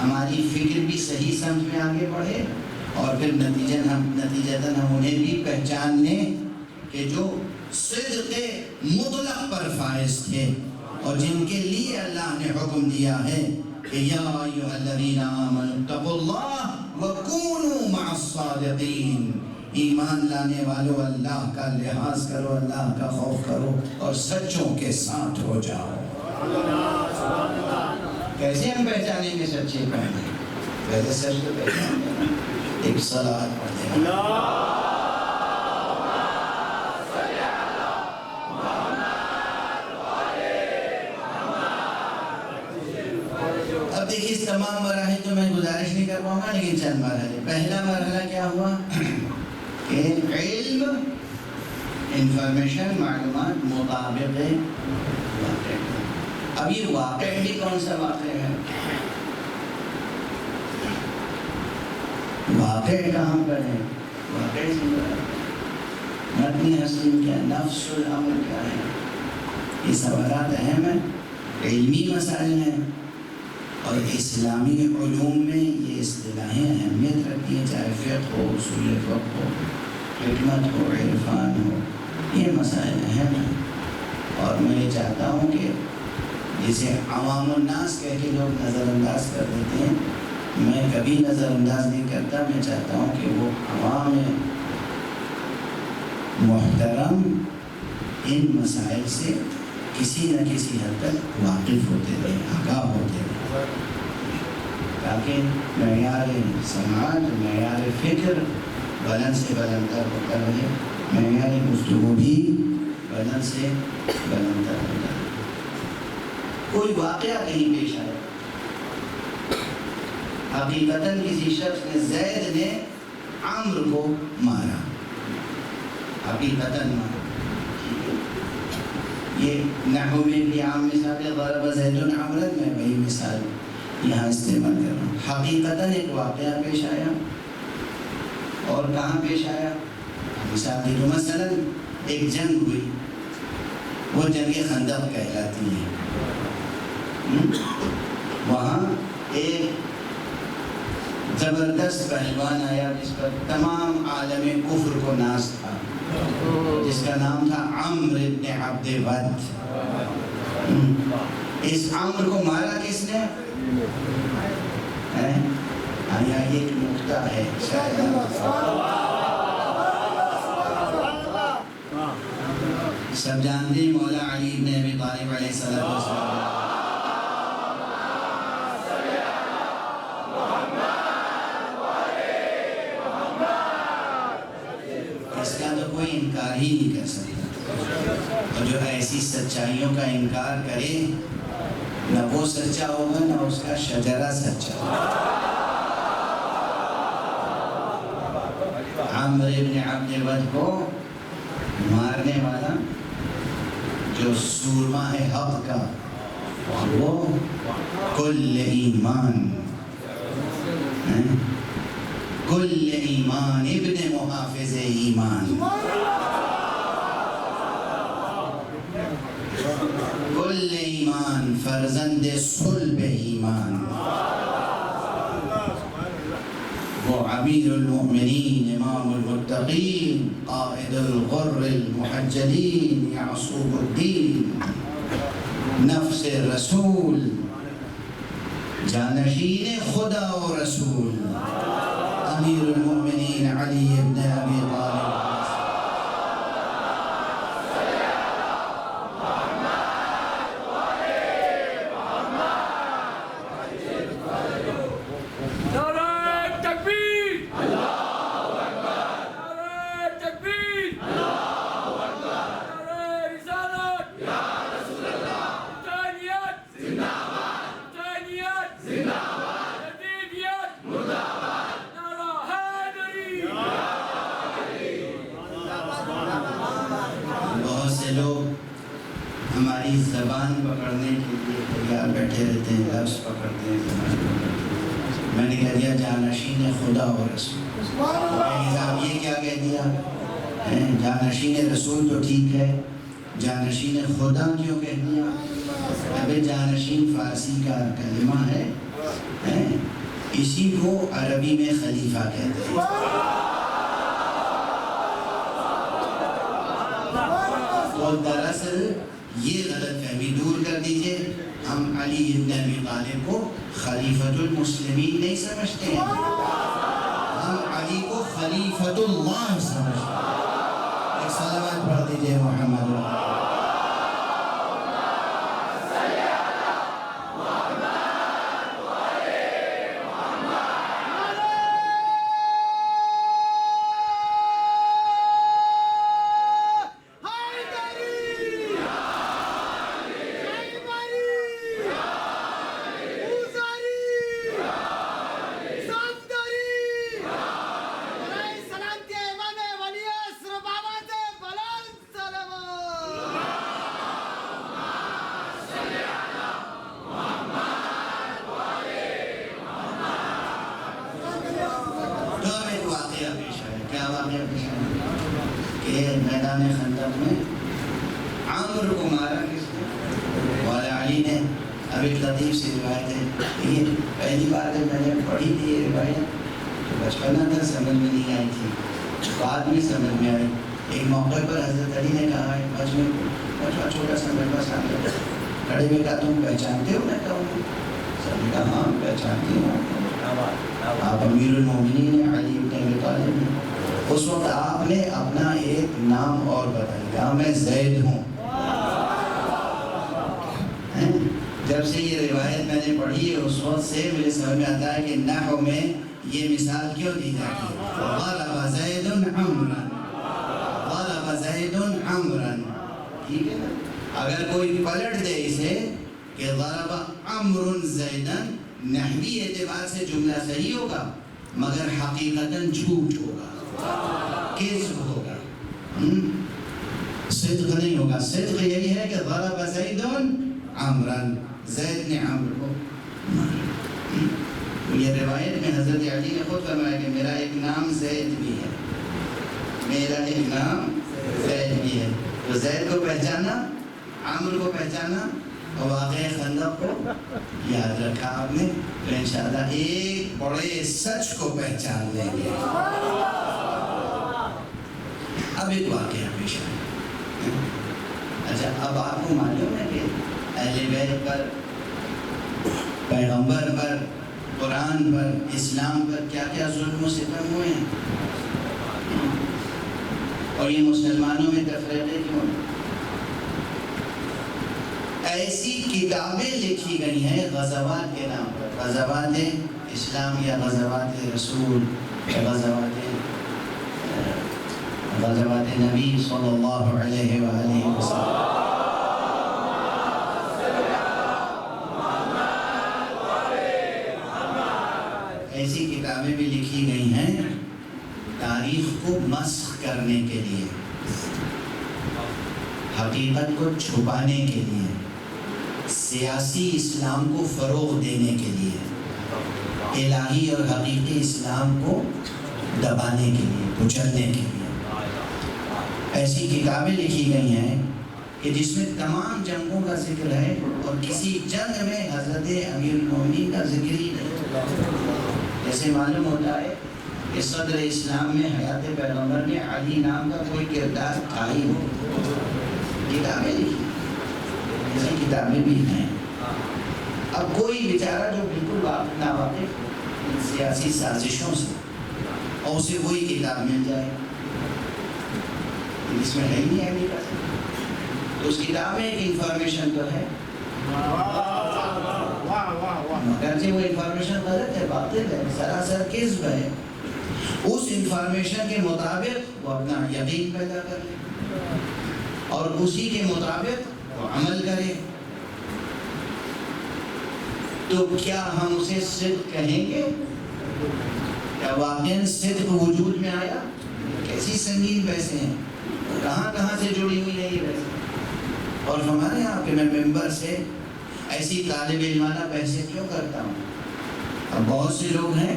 ہماری فکر بھی صحیح سمجھ میں آگے بڑھے، اور پھر نتیجتاً ہم انہیں بھی پہچان لیں کہ جو صدق مطلق پر فائز تھے، اور جن کے لیے اللہ نے حکم دیا ہے کہ یا ایھا الذین آمنوا اتقوا اللہ وکونوا مع الصادقین. ایمان لانے والو اللہ کا لحاظ کرو، اللہ کا خوف کرو، اور سچوں کے ساتھ ہو جاؤ. کیسے ہم پہچانیں گے سچے کون ہیں؟ پہلے سچ کو پہچانیں. ایک صلوات پڑھتے ہیں. اب دیکھیے اس تمام مراحل تو میں گزارش نہیں کر پاؤں گا، لیکن چند مرحلے. پہلا مرحلہ کیا ہوا کہ علم انفارمیشن معلومات مطابق واقع. اب یہ واقع بھی کون سا واقع ہے؟ واقع کہاں پر ہے؟ واقع متن حسین کیا، نفس الامر کیا ہے؟ یہ سوالات اہم ہیں، علمی مسائل ہیں، اور اسلامی علوم میں یہ اصطلاحیں اہمیت رکھتی ہیں، چاہے فقہ ہو، اصول فقہ ہو، حکمت ہو، عرفان ہو. یہ مسائل اہم ہیں، اور میں یہ چاہتا ہوں کہ جسے عوام الناس کہہ کے لوگ نظر انداز کر دیتے ہیں، میں کبھی نظر انداز نہیں کرتا. میں چاہتا ہوں کہ وہ عوام محترم ان مسائل سے کسی نہ کسی حد تک واقف ہوتے رہے، آگاہ ہوتے رہے، تاکہ معیار سماج، معیار فکر بلند سے بلندر ہوتا رہے، معیار گفتگو بھی بلند سے بلندر ہوتا رہے. کوئی واقعہ کہیں پیش آیا، حقیقتاً کسی شخص نے، زید نے عمرو کو مارا، حقیقتاً مارا، یہ نحو میں بھی عام مثال ہے، ضرب زید عمرا، میں وہی مثال یہاں استعمال کر رہا ہوں۔ حقیقتاً ایک واقعہ پیش آیا، اور کہاں پیش آیا؟ مثال دی تو مثلا ایک جنگ ہوئی، وہ جنگ خندق کہلاتی ہے۔ وہاں ایک زبردست پہلوان آیا جس پر تمام عالم کفر کو ناز تھا، جس کا نام تھا عمرو بن عبد ود۔ اس عمرو کو مارا کس نے؟ یہاں ایک نکتہ ہے شاید سب جانتے ہیں، مولا علی بن ابی طالب علیہ السلام اس کا تو کوئی انکار ہی نہیں کر سکتا، اور جو ایسی سچائیوں کا انکار کرے نہ وہ سچا ہوگا نہ اس کا شجرہ سچا ہوگا۔ عمرو بن عبد ود کو مارنے والا جو سورما ہے حق کا، وہ کل ایمان کل ایمان ابن محافظ ایمان، کل ایمان فرزند صلب ایمان، وہ امیر المؤمنین امام المتقین قائد الغر المحجلین یعصوب الدین، نفس رسول، جانشین خدا و رسول، امیر المؤمنین علی بن ابی طالب۔ ہماری زبان پکڑنے کے لیے تیار بیٹھے رہتے ہیں، لفظ پکڑتے ہیں، زبان پکڑتے ہیں۔ میں نے کہہ دیا جانشین خدا و رسول، صاحب یہ کیا کہہ دیا؟ جانشین رسول تو ٹھیک ہے، جانشین خدا کیوں کہہ دیا؟ ابھی جانشین فارسی کا کلمہ ہے، اسی کو عربی میں خلیفہ کہتے ہیں۔ اور دراصل یہ غلط فہمی دور کر دیجئے، ہم علی بن ابی طالب کو خلیفۃ المسلمین نہیں سمجھتے ہیں، ہم علی کو خلیفۃ اللہ سمجھتے ہیں۔ ایک صلوات پڑھ دیجئے محمد اللہ۔ کہ میدان خندق میں عمرو کو مارا کس نے؟ مولا علی نے۔ اب ایک لطیف سی روایت ہے، یہ پہلی بار جب میں نے پڑھی تھی یہ روایت تو بچپنا تھا، سمجھ میں نہیں آئی تھی، بعد میں سمجھ میں آئی۔ ایک موقع پر حضرت علی نے کہا ہے، بچپن چھوٹا سا میرے پاس سامنے کھڑے ہوئے کہا تم پہچانتے ہو میں کہوں؟ سب نے کہا ہاں پہچانتی ہوں، آپ امیر المومنین علی بن ابی طالب ہیں۔ اس وقت آپ نے اپنا ایک نام اور بتایا، میں زید ہوں۔ جب سے یہ روایت میں نے پڑھی ہے اس وقت سے میرے سمجھ میں آتا ہے کہ نحو میں یہ مثال کیوں دی جاتی ہے، ضرب زید عمرا، ضرب زید عمرا، ٹھیک ہے نا؟ اگر کوئی پلٹ دے اسے کہ ضرب عمر زیدا، نحوی اعتبار سے جملہ صحیح ہوگا مگر حقیقتاً جھوٹ ہوگا، کذب ہوگا۔ صدق نہیں ہوگا. صدق یہی ہے کہ ضرب زید عمرا، زید نے عمر کو مارا. یہ روایت میں حضرت علی نے خود فرمایا کہ میرا ایک نام زید بھی ہے، میرا ایک نام زید بھی ہے. تو زید کو پہچانا، عمر کو پہچانا اور واقعہ خندق کو یاد رکھا آپ نے، تو انشاءاللہ ایک بڑے سچ کو پہچان لیں گے. اب ایک واقعہ پیش آیا. اچھا، اب آپ کو معلوم ہے کہ اہل بیت پر، پیغمبر پر، قرآن پر، اسلام پر کیا کیا ظلم و ستم ہوئے ہیں، اور یہ مسلمانوں میں تفریقے کیوں ہیں. ایسی کتابیں لکھی گئی ہیں غزوات کے نام پر، غزوات اسلام یا غزوات رسول یا غزوات نبی صلی اللہ علیہ وآلہ وسلم. ایسی کتابیں بھی لکھی گئی ہیں تاریخ کو مسخ کرنے کے لیے، حقیقت کو چھپانے کے لیے، سیاسی اسلام کو فروغ دینے کے لیے، الہی اور حقیقی اسلام کو دبانے کے لیے، کچلنے کے لیے. ایسی کتابیں لکھی گئی ہیں کہ جس میں تمام جنگوں کا ذکر ہے اور کسی جنگ میں حضرت امیر المومنین کا ذکر ہی نہیں. جیسے معلوم ہوتا ہے کہ صدر اسلام میں حیات پیغمبر میں علی نام کا کوئی کردار تھا ہی ہو. کتابیں لکھی، ایسی کتابیں بھی ہیں. اب کوئی بیچارہ جو بالکل ناواقف سیاسی سازشوں سے، اور اسے وہی کتاب مل جائے اس میں ہے ہی نہیں امریکہ سے، تو اس کتاب میں ایک انفارمیشن تو ہے، اگرچہ وہ انفارمیشن غلط ہے، باطل ہے، سراسر کذب ہے. اس انفارمیشن کے مطابق وہ اپنا یقین پیدا کر لے اور اسی کے مطابق وہ عمل کرے. تو کیا ہم اسے صدق کہیں گے؟ کیا واقعاً صدق وجود میں آیا؟ کیسی سنگین بحثیں ہیں، کہاں کہاں سے جڑی ہوئی ہے یہ بحثیں. اور ہمارے یہاں پہ میں ممبر سے ایسی طالب علمانہ بحثیں کیوں کرتا ہوں. اب بہت سے لوگ ہیں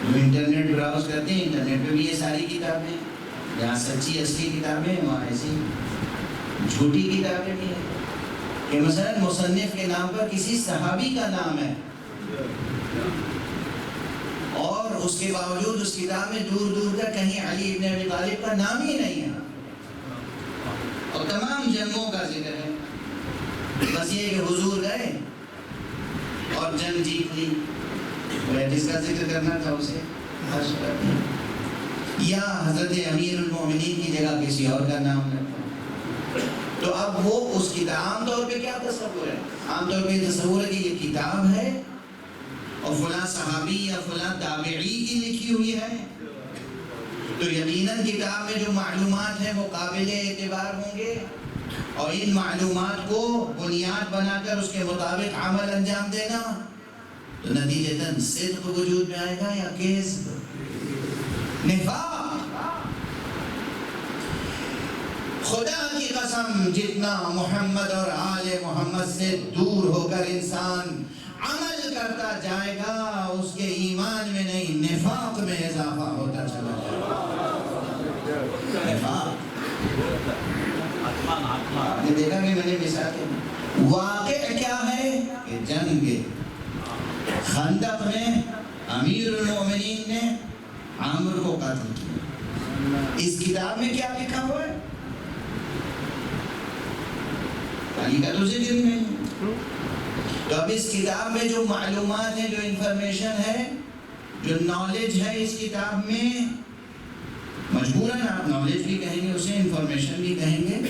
جو انٹرنیٹ براؤز کرتے ہیں، انٹرنیٹ پہ بھی یہ ساری کتابیں، جہاں سچی اصلی کتابیں ہیں وہاں ایسی جھوٹی کتابیں بھی ہیں. کہ مثلا مصنف کے نام پر کسی صحابی کا نام ہے اور اس کے باوجود اس کتاب میں دور دور تک کہیں علی ابن ابی طالب کا نام ہی نہیں ہے، اور تمام جنگوں کا ذکر ہے. بس یہ کہ حضور گئے اور جنگ جیت لی، جس کا ذکر کرنا تھا اسے حج کر دیا، یا حضرت امیر المومنین کی جگہ کسی اور کا نام رکھا. تو اب وہ اس کی عام طور پہ کیا تصور ہے؟ عام طور پہ تصور ہے کہ یہ کتاب ہے اور فلاں صحابی یا فلاں تابعی کی لکھی ہوئی ہے، تو یقیناً کتاب میں جو معلومات ہیں وہ قابل اعتبار ہوں گے، اور ان معلومات کو بنیاد بنا کر اس کے مطابق عمل انجام دینا، تو نتیجتاً صدق وجود میں آئے گا یا کذب، نفاق. خدا کی قسم جتنا محمد اور آل محمد سے دور ہو کر انسان عمل کرتا جائے گا، اس کے ایمان میں نہیں نفاق میں اضافہ ہوتا چلا جائے گا. نفاق آپ نے دیکھا کہ میں نے مثال کی، واقع کیا ہے کہ جنگ خندق میں امیر المومنین نے عامر کو قتل کیا. اس کتاب میں کیا لکھا ہوا ہے؟ علی کا تو ذکر ہی نہیں. تو اب اس کتاب میں جو معلومات ہیں، جو انفارمیشن ہے، جو نالج ہے اس کتاب میں، مجبوراً آپ نالج بھی کہیں گے اسے، انفارمیشن بھی کہیں گے،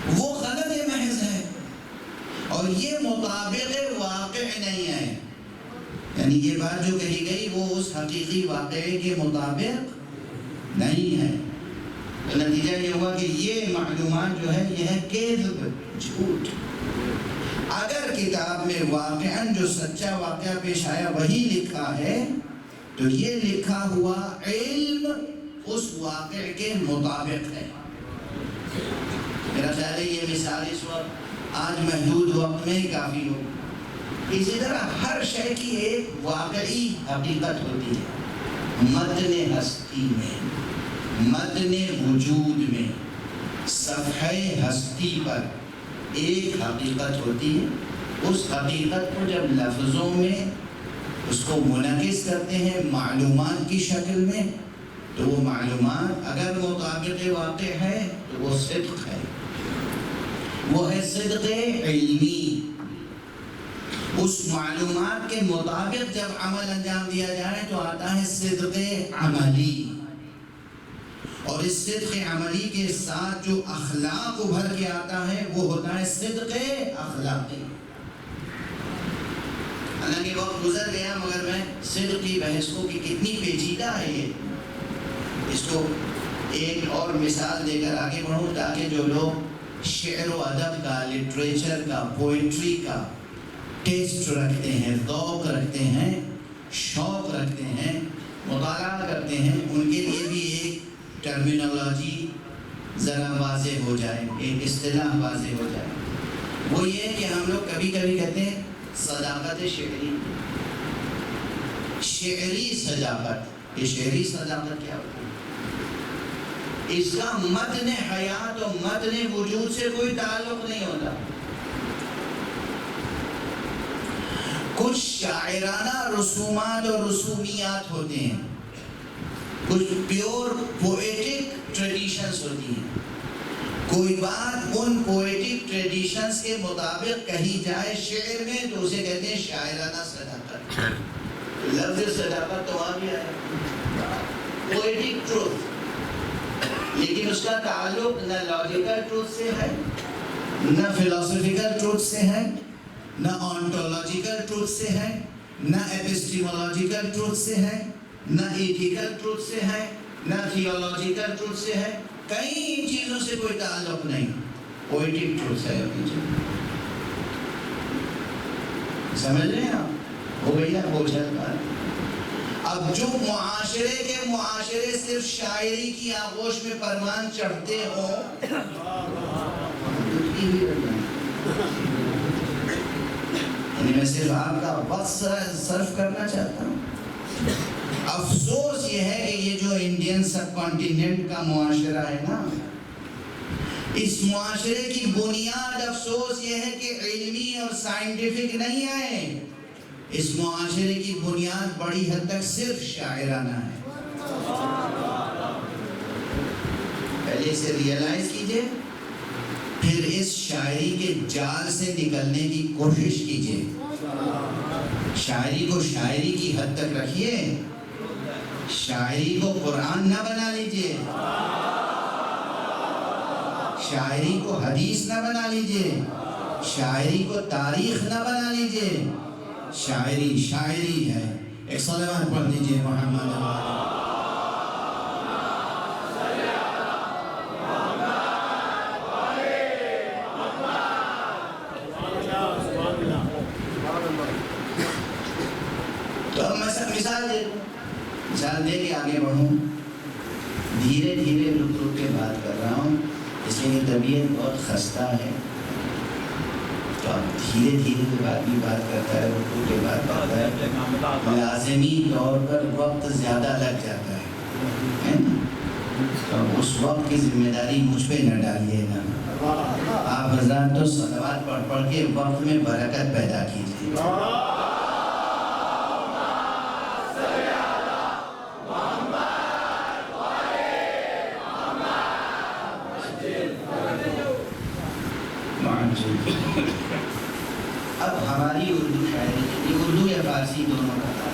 وہ غلط محض ہے اور یہ مطابق واقع نہیں ہے. یعنی یہ بات جو کہی گئی وہ اس حقیقی واقعے کے مطابق نہیں ہے. تو نتیجہ یہ ہوا کہ یہ معلومات جو ہے یہ ہے کذب، جھوٹ. اگر کتاب میں واقعاً جو سچا واقعہ پیش آیا وہی لکھا ہے، تو یہ لکھا ہوا علم اس واقعے کے مطابق ہے. میرا خیال ہے یہ مثال اس وقت آج محدود وقت میں ہی کافی ہو. اسی طرح ہر شے کی ایک واقعی حقیقت ہوتی ہے. متن ہستی میں، متن وجود میں، صفحہ ہستی پر ایک حقیقت ہوتی ہے. اس حقیقت کو جب لفظوں میں اس کو منعکس کرتے ہیں معلومات کی شکل میں، تو وہ معلومات اگر مطابق واقع ہے تو وہ صدق ہے، وہ ہے صدق علمی. اس معلومات کے مطابق جب عمل انجام دیا جائے تو آتا ہے صدق عملی، اور اس صدق عملی کے ساتھ جو اخلاق ابھر کے آتا ہے وہ ہوتا ہے صدق اخلاقی. حالانکہ وقت گزر گیا مگر میں صدق کی بحث کو کہ کتنی پیچیدہ ہے یہ، اس کو ایک اور مثال دے کر آگے بڑھوں تاکہ جو لوگ شعر و ادب کا، لٹریچر کا، پوئٹری کا ٹیسٹ رکھتے ہیں، ذوق رکھتے ہیں، شوق رکھتے ہیں، مطالعہ کرتے ہیں، ان کے لیے بھی ایک ٹرمینالوجی ذرا واضح ہو جائے، ایک اصطلاح واضح ہو جائے. وہ یہ ہے کہ ہم لوگ کبھی کبھی کہتے ہیں صداقت شعری. شعری صداقت، یہ شعری صداقت کیا ہوتی ہے؟ اس کا متن حیات و متن وجود سے کوئی تعلق نہیں ہوتا. کچھ شاعرانہ رسومات اور رسومیات ہوتے ہیں، کچھ پیور پوئیٹک ٹریڈیشنز ہوتی ہیں. کوئی بات ان پوئیٹک ٹریڈیشنز کے مطابق کہی جائے شعر میں تو اسے کہتے ہیں شاعرانہ صداقت. لفظ صداقت تو وہاں بھی آیا، پوئیٹک ٹروتھ، لیکن اس کا تعلق نہ لاجیکل ٹروتھ سے ہے، نہ فلسفیکل ٹروتھ سے ہے، نہ آنٹولوجیکل ٹروتھ سے ہے، نہ ایپسٹیمولوجیکل ٹروتھ سے ہے، نہ ایتھیکل ٹروتھ سے ہے، نہ تھیولوجیکل ٹروتھ سے ہے. کئی ان چیزوں سے کوئی تعلق نہیں، پوئیٹک ٹروتھ ہے. سمجھ رہے ہیں آپ؟ ہو گئی نا بوجھل بات. اب جو معاشرے صرف شاعری کی آغوش میں پروان چڑھتے ہوں، میں صرف آپ کا وقت صرف کرنا چاہتا ہوں. افسوس یہ ہے کہ یہ جو انڈین سب کانٹیننٹ کا معاشرہ ہے نا، اس معاشرے کی بنیاد افسوس یہ ہے کہ علمی اور سائنٹیفک نہیں ہے. اس معاشرے کی بنیاد بڑی حد تک صرف شاعرانہ ہے. پہلے اسے ریئلائز کیجئے، پھر اس شاعری کے جال سے نکلنے کی کوشش کیجئے. شاعری کو شاعری کی حد تک رکھیے، شاعری کو قرآن نہ بنا لیجئے، شاعری کو حدیث نہ بنا لیجئے، شاعری کو تاریخ نہ بنا لیجئے. شاعری شاعری ہے. ایک صلوات پڑھ دیجئے محمد. تو اب میں سب مثال دے کے آگے بڑھوں. دھیرے دھیرے رک رک کے بات کر رہا ہوں اس لیے طبیعت بہت خستہ ہے. تو اب دھیرے دھیرے جب آدمی بات کرتا ہے، رک رک کے بات کرتا ہے، لازمی طور پر وقت زیادہ لگ جاتا ہے. تو اس وقت کی ذمہ داری مجھ پہ نہ ڈالیے نا. آپ حضرات تو صلوات پڑھ پڑھ کے وقت میں برکت پیدا کیجیے. اب ہماری اردو شاعری، یہ اردو یا فارسی دونوں کا،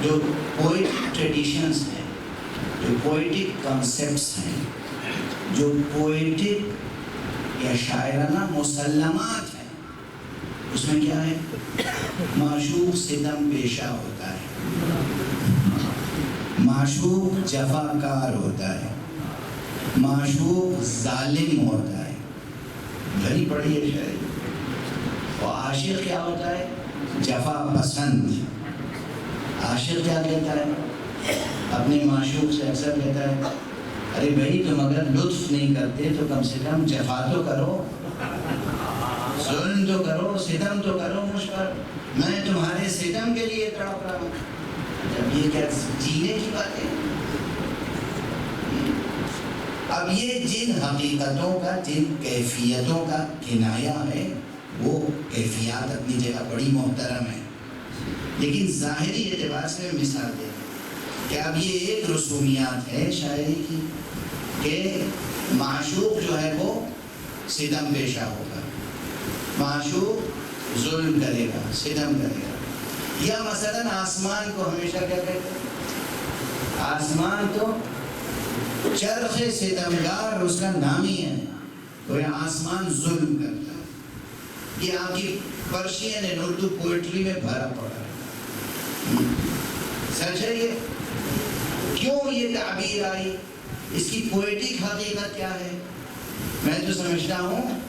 جو پوئٹک ٹریڈیشنز ہیں، جو پوئٹک کنسیپٹس ہیں، جو پوئٹک یا شاعرانہ مسلمات ہیں، اس میں کیا ہے؟ معشوق ستم پیشہ ہوتا ہے، معشوق جفاکار ہوتا ہے، معشوق ظالم ہوتا ہے. بھری پڑھی ہے شاعری. اور عاشق کیا ہوتا ہے؟ جفا پسند. عاشق کیا کہتا ہے؟ اپنے معشوق سے اکثر کہتا ہے ارے بھائی تم اگر لطف نہیں کرتے تو کم سے کم جفا تو کرو، ظلم تو کرو، ستم تو کرو مجھ پر، میں تمہارے ستم کے لیے تڑپ رہا ہوں۔ جب یہ کیا جینے کی بات ہے؟ اب یہ جن حقیقتوں کا، جن کیفیتوں کا کنایا ہے، وہ کیفیات اپنی جگہ بڑی محترم ہے، لیکن ظاہری اعتبار سے میں مثال دے دوں کہ اب یہ ایک رسومیات ہے شاعری کی کہ معشوق جو ہے وہ ستم پیشہ ہوگا، معشوق ظلم کرے گا، ستم کرے گا، یا مثلا آسمان کو ہمیشہ کیا کہتے ہیں؟ آسمان تو چرخ ستمگار اس کا نام ہی ہے، تو یہ آسمان ظلم کرتا ہے۔ یہ آپ کی پرشین اینڈ اردو پوئٹری میں بھرا پڑا ہے۔ سچ ہے یہ؟ کیوں یہ تعبیر آئی؟ اس کی پوئٹک حقیقت کیا ہے؟ میں تو سمجھتا ہوں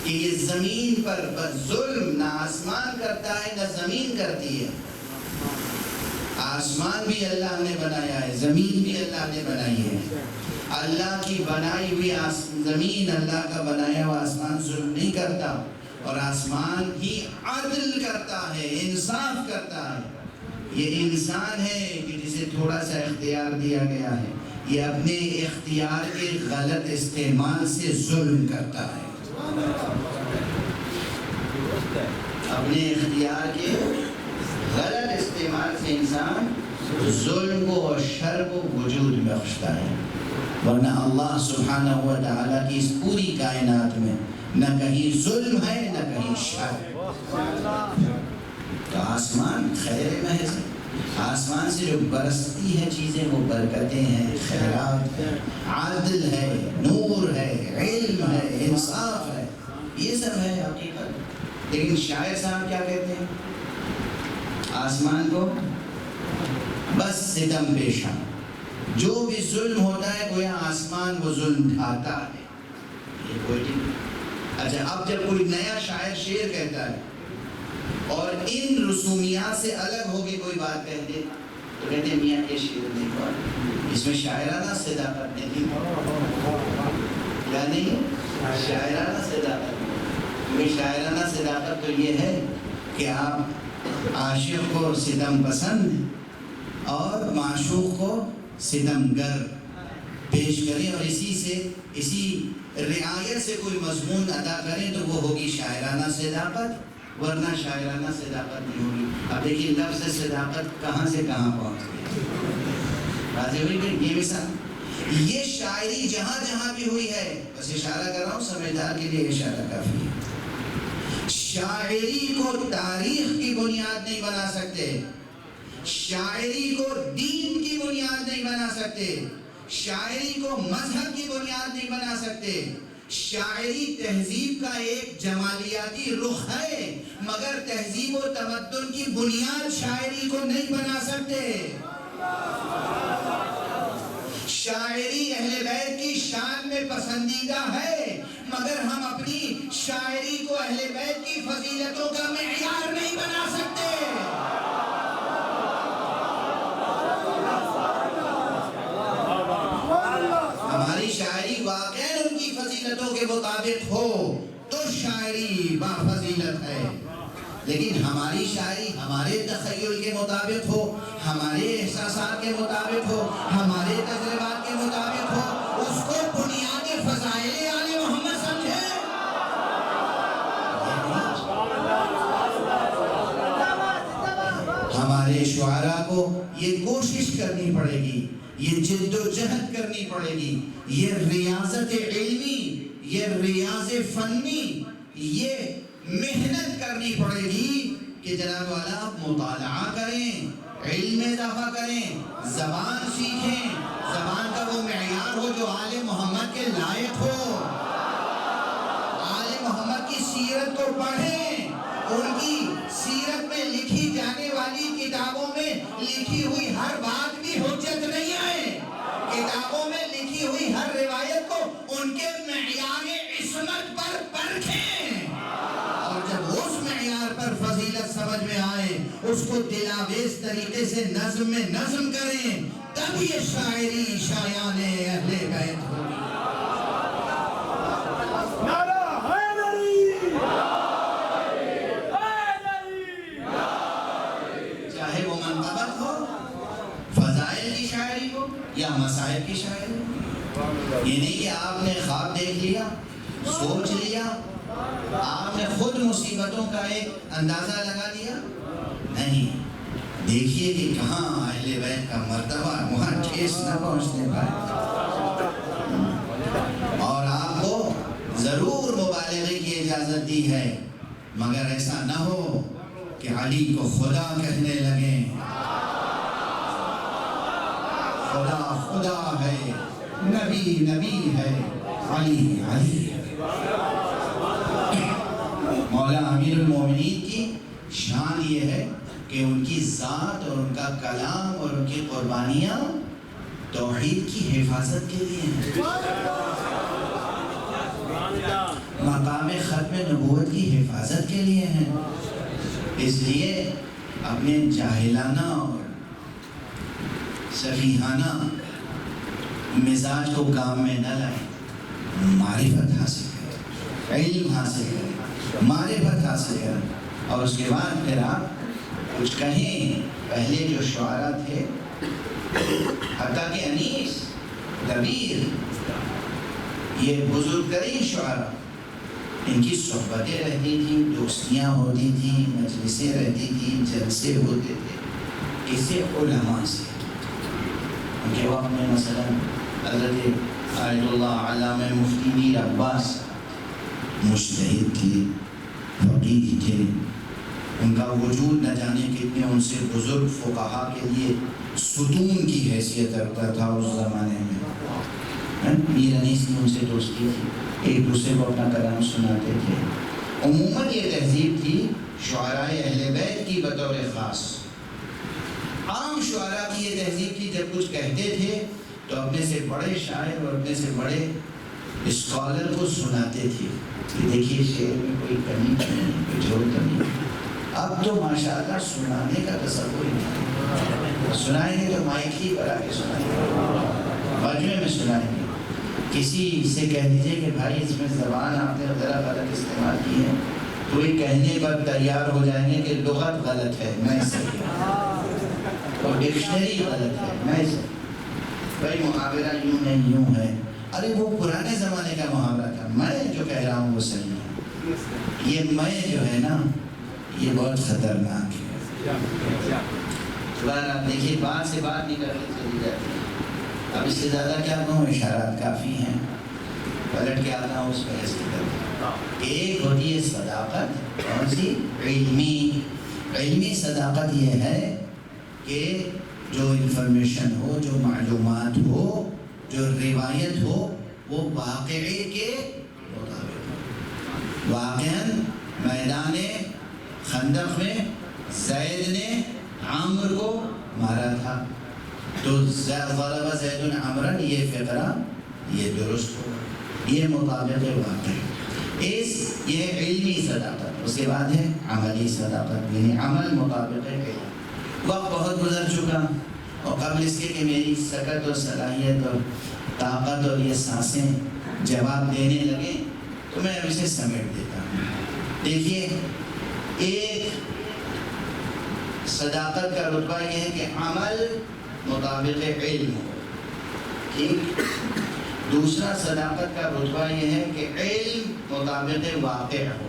کہ یہ زمین پر ظلم نہ آسمان کرتا ہے نہ زمین کرتی ہے۔ آسمان بھی اللہ نے بنایا ہے، زمین بھی اللہ نے بنائی ہے۔ اللہ کی بنائی ہوئی زمین، اللہ کا بنایا ہوا آسمان ظلم نہیں کرتا، اور آسمان ہی عدل کرتا ہے، انصاف کرتا ہے۔ یہ انسان ہے کہ جسے تھوڑا سا اختیار دیا گیا ہے، یہ اپنے اختیار کے غلط استعمال سے ظلم کرتا ہے، اپنے اختیار کے غلط استعمال سے انسان ظلم کو اور شر کو وجود بخشتا ہے۔ ورنہ اللہ سبحانہ و تعالیٰ کی اس پوری کائنات میں نہ کہیں ظلم ہے نہ کہیں شر۔ تو آسمان خیر محض ہے، آسمان سے جو برستی ہے چیزیں وہ برکتیں ہیں، خیرات ہے، عدل ہے، نور ہے، علم ہے، انصاف ہے، یہ سب ہے حقیقت۔ لیکن شاعر صاحب کیا کہتے ہیں؟ آسمان کو بس ستم پیشہ، جو بھی ظلم ہوتا ہے گویا آسمان وہ ظلم ڈھاتا ہے۔ یہ کوئی اچھا، اب جب کوئی نیا شاعر شعر کہتا ہے اور ان رسومیات سے الگ ہو کے کوئی بات کہہ دے تو کہتے ہیں میاں یہ شعر دیکھو، اس میں شاعرانہ صداقت نہیں، کیا نہیں؟ شاعرانہ صداقت، کیونکہ شاعرانہ صداقت تو یہ ہے کہ آپ عاشق کو ستم پسند اور معشوق کو ستمگر پیش کریں، اور اسی رعایت سے کوئی مضمون ادا کریں تو وہ ہوگی شاعرانہ صداقت، ورنہ شاعرانہ صداقت نہیں ہوگی۔ اب دیکھیے لفظ صداقت کہاں سے کہاں پہنچ گئی، واضح ہوئی کہ یہ مثال، یہ شاعری جہاں جہاں بھی ہوئی ہے، بس اشارہ کر رہا ہوں، سمجھدار کے لیے اشارہ کافی ہے۔ شاعری کو تاریخ کی بنیاد نہیں بنا سکتے، شاعری کو دین کی بنیاد نہیں بنا سکتے، شاعری کو مذہب کی بنیاد نہیں بنا سکتے۔ شاعری تہذیب کا ایک جمالیاتی رخ ہے، مگر تہذیب و تمدن کی بنیاد شاعری کو نہیں بنا سکتے۔ شاعری اہل بیت کی شان میں پسندیدہ ہے، مگر ہم اپنی شاعری کو اہل بیت کی فضیلتوں کا معیار نہیں بنا سکتے۔ ہماری شاعری واقعاً ان کی فضیلتوں کے مطابق ہو تو شاعری با فضیلت ہے، لیکن ہماری شاعری ہمارے تخیل کے مطابق ہو، ہمارے احساسات کے مطابق ہو، ہمارے تجربات کے مطابق ہو، اس کو بنیاد فضائل آل محمد سمجھے۔ ہمارے شعراء کو یہ کوشش کرنی پڑے گی، یہ جد و جہد کرنی پڑے گی، یہ ریاضت علمی، یہ ریاض فنی، یہ محنت کرنی پڑے گی کہ جناب والا آپ مطالعہ کریں، علم میں اضافہ کریں، زبان سیکھیں، زبان کا وہ معیار ہو جو آل محمد کے لائق ہو، آل محمد کی سیرت کو پڑھیں، ان کی سیرت میں لکھی جانے والی کتابوں میں لکھی ہوئی ہر بات بھی حجت نہیں ہے، کتابوں میں لکھی ہوئی ہر روایت کو ان کے معیار عصمت پر پرکھیں، اور جب اس معیار پر فضیلت سمجھ میں آئے، اس کو دلاویز طریقے سے نظم میں نظم کریں، تب یہ شاعری شایان اہل بیت ہوگی۔ چاہے وہ منقبت ہو، فضائل کی شاعری ہو یا مصائب کی شاعری ہو۔ یہ نہیں کہ آپ نے خواب دیکھ لیا، سوچ لیا، آپ نے خود مصیبتوں کا ایک اندازہ لگا لیا، نہیں، دیکھیے کہ کہاں اہل بیت کا مرتبہ، وہاں ٹھیس نہ پہنچنے پائے۔ اور آپ کو ضرور مبالغے کی اجازت دی ہے، مگر ایسا نہ ہو کہ علی کو خدا کہنے لگیں۔ خدا خدا ہے، نبی نبی ہے، علی علی ہے۔ مولا امیر المومنین کی شان یہ ہے کہ ان کی ذات اور ان کا کلام اور ان کی قربانیاں توحید کی حفاظت کے لیے ہیں، مقام ختم نبوت کی حفاظت کے لیے ہیں۔ اس لیے اپنے جاہلانہ اور سفیہانہ مزاج کو کام میں نہ لائیں، معرفت حاصل کریں، علم حاصل کریں، معرفت حاصل کریں، اور اس کے بعد پھر آپ کچھ کہیں۔ پہلے جو شعراء تھے، حتیٰ کہ انیس، دبیر، یہ بزرگ ترین شعراء، ان کی صحبتیں رہتی تھیں، دوستیاں ہوتی تھیں، مجلسیں رہتی تھیں، جلسے ہوتے تھے، کسی علماء سے۔ ان کے وقت میں مثلا حضرت آیت اللہ علامہ مفتی میر عباس مجتہد تھے، فقیہ تھے، ان کا وجود نہ جانے کتنے ان سے بزرگ فقہا کے لیے ستون کی حیثیت رکھتا تھا اس زمانے میں۔ میر انیس کی ان سے دوستی تھی، ایک دوسرے کو اپنا کلام سناتے تھے۔ عموماً یہ تہذیب تھی شعراء اہل بیت کی بطور خاص۔ عام شعراء کی یہ تہذیب تھی، جب کچھ کہتے تھے تو اپنے سے بڑے شاعر اور اپنے سے بڑے اسکالر کو سناتے تھے کہ دیکھیے شعر میں کوئی کمی نہیں، کوئی جھوٹ نہیں۔ اب تو ماشاءاللہ سنانے کا تصور ہی نہیں، سنائیں گے تو مائک ہی پر آ کے سنائیں گے، مجمع میں سنائیں گے۔ کسی سے کہہ دیجئے کہ بھائی اس میں زبان آپ نے ذرا غلط استعمال کی ہے، تو یہ کہنے پر تیار ہو جائیں گے کہ لغت غلط ہے، میں صحیح ہوں، اور ڈکشنری غلط ہے، میں صحیح۔ بھائی محاورہ یوں نہیں یوں ہے، ارے وہ پرانے زمانے کا محاورہ تھا، میں جو کہہ رہا ہوں وہ صحیح ہے۔ یہ میں جو ہے نا، یہ بہت خطرناک ہے۔ آپ دیکھیے بات سے بات نکلتی چلی جاتی ہے۔ اب اس سے زیادہ کیا کہوں، اشارات کافی ہیں، پلٹ کے آتا ہوں اس بحث کی طرف۔ ایک ہوتی ہے صداقت، کون سی؟ علمی صداقت یہ ہے کہ جو انفارمیشن ہو، جو معلومات ہو، جو روایت ہو، وہ واقعے کے مطابق۔ واقعاً میدان خندق میں زید نے عامر کو مارا تھا، تو ضرب زید عمرا، یہ فقرہ یہ درست ہو، یہ مطابق واقع۔ یہ علمی صداقت۔ اس کے بعد ہے عملی صداقت، یعنی عمل مطابق علم۔ وقت بہت گزر چکا، اور قبل اس کے کہ میری سکت اور صلاحیت اور طاقت اور یہ سانسیں جواب دینے لگیں، تو میں اب اسے سمیٹ دیتا ہوں۔ دیکھیے، ایک صداقت کا رتبہ یہ ہے کہ عمل مطابق علم ہو، ٹھیک۔ دوسرا صداقت کا رتبہ یہ ہے کہ علم مطابق واقع ہو۔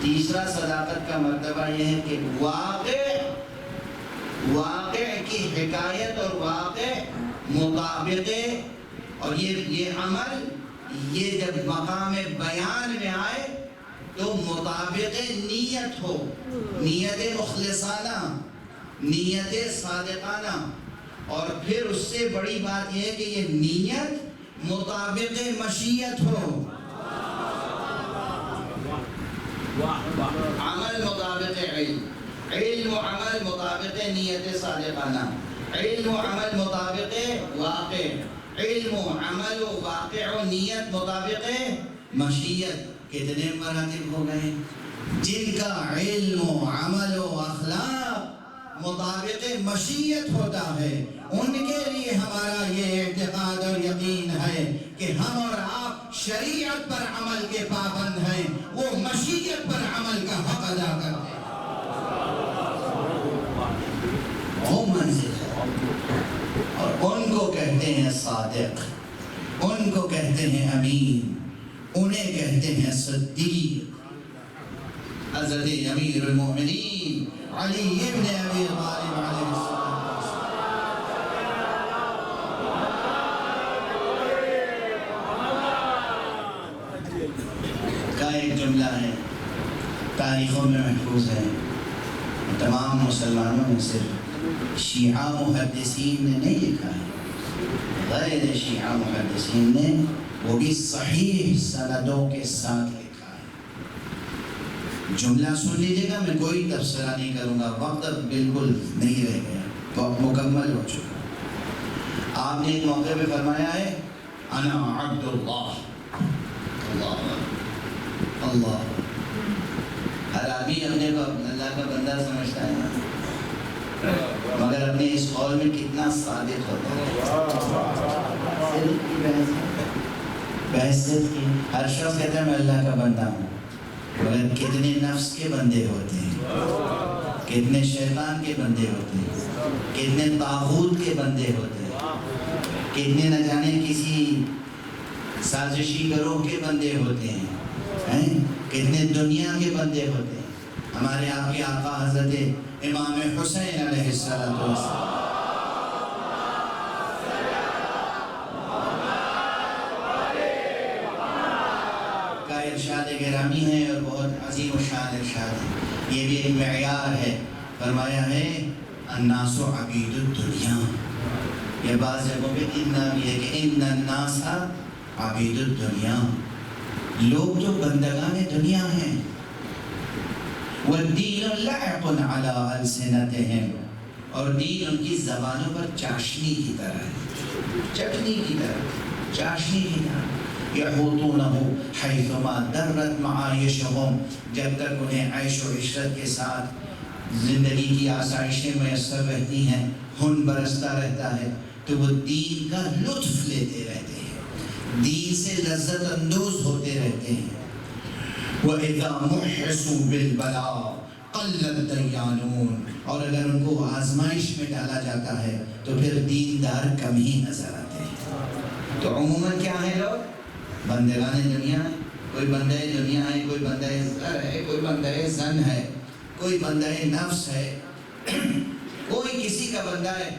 تیسرا صداقت کا مرتبہ یہ ہے کہ واقع کی حکایت اور واقع مطابق، اور یہ عمل یہ جب مقام بیان میں آئے تو مطابق نیت ہو، نیت مخلصانہ، نیت صادقانہ، اور پھر اس سے بڑی بات یہ ہے کہ یہ نیت مطابق مشیت ہو۔ عمل مطابق علم، علم و عمل مطابق نیت صادقانہ، علم و عمل مطابق واقع، علم و عمل و واقع و نیت مطابق مشیت۔ کتنے مراتب ہو گئے؟ جن کا علم و عمل و اخلاق مطابق مشیت ہوتا ہے، ان کے لیے ہمارا یہ اعتقاد اور یقین ہے کہ ہم اور آپ شریعت پر عمل کے پابند ہیں، وہ مشیت پر عمل کا حق ادا کرتے ہیں۔ وہ منزل ہے، اور ان کو کہتے ہیں صادق، ان کو کہتے ہیں امین، انہیں کہتے ہیں صدیق۔ حضرت امیر المؤمنین علی ابن ابی طالب علیہ السلام کا ایک جملہ ہے، تاریخوں میں محفوظ ہے، تمام مسلمانوں نے صرف شیعہ محدثین نے نہیں لکھا ہے، غیر شیعہ محدثین نے وہ بھی صحیح سندوں کے ساتھ لکھا ہے۔ جملہ سن لیجیے گا، میں کوئی تبصرہ نہیں کروں گا، وقت بالکل نہیں رہ گیا، وقت مکمل ہو چکا۔ آپ نے ایک موقع پہ فرمایا ہے انا عبد اللہ، اللہ اللہ، ہر آدمی اپنے کو اللہ کا بندہ سمجھتا ہے، مگر اپنے اس قول میں کتنا صادق ہوتا ہے۔ بحثیت کی ہر شخص کہتا ہے میں اللہ کا بندہ ہوں، مگر کتنے نفس کے بندے ہوتے ہیں، کتنے شیطان کے بندے ہوتے ہیں، کتنے طاغوت کے بندے ہوتے ہیں، کتنے نہ جانے کسی سازشی گروہ کے بندے ہوتے ہیں، کتنے دنیا کے بندے ہوتے ہیں۔ ہمارے آپ کے آقا حضرت امام حسین علیہ السلام کا ارشاد گرامی ہے اور بہت عظیم و شان ارشاد ہے، یہ بھی ایک معیار ہے۔ فرمایا ہے الناس عبید الدنیا، یہ بعض جگہوں پہ اتنا بھی ہے کہ ان الناس عبید الدنیا، لوگ جو بندگان دنیا ہیں، والدین لعق علی السنتہم، اور دین ان کی زبانوں پر چاشنی کی طرح ہے، چٹنی کی طرح، چاشنی کی طرح، یحوطونہ حیثما درت معایشہم، جب تک انہیں عیش و عشرت کے ساتھ زندگی کی آسائشیں میسر رہتی ہیں، ہن برستا رہتا ہے، تو وہ دین کا لطف لیتے رہتے ہیں، دین سے لذت اندوز ہوتے رہتے ہیں۔ وَإِذَا مُحِّسُوا بِالْبَلَاءِ قَلَّ الدَّيَّانُونَ، اور اگر ان کو آزمائش میں ڈالا جاتا ہے تو پھر دیندار کم ہی نظر آتے ہیں۔ تو عموماً کیا ہے لوگ؟ بندگان دنیا ہے، کوئی بندہ دنیا ہے، کوئی بندہ زر ہے، کوئی بندہ زن ہے، کوئی بندہ نفس ہے، کوئی کسی کا بندہ ہے،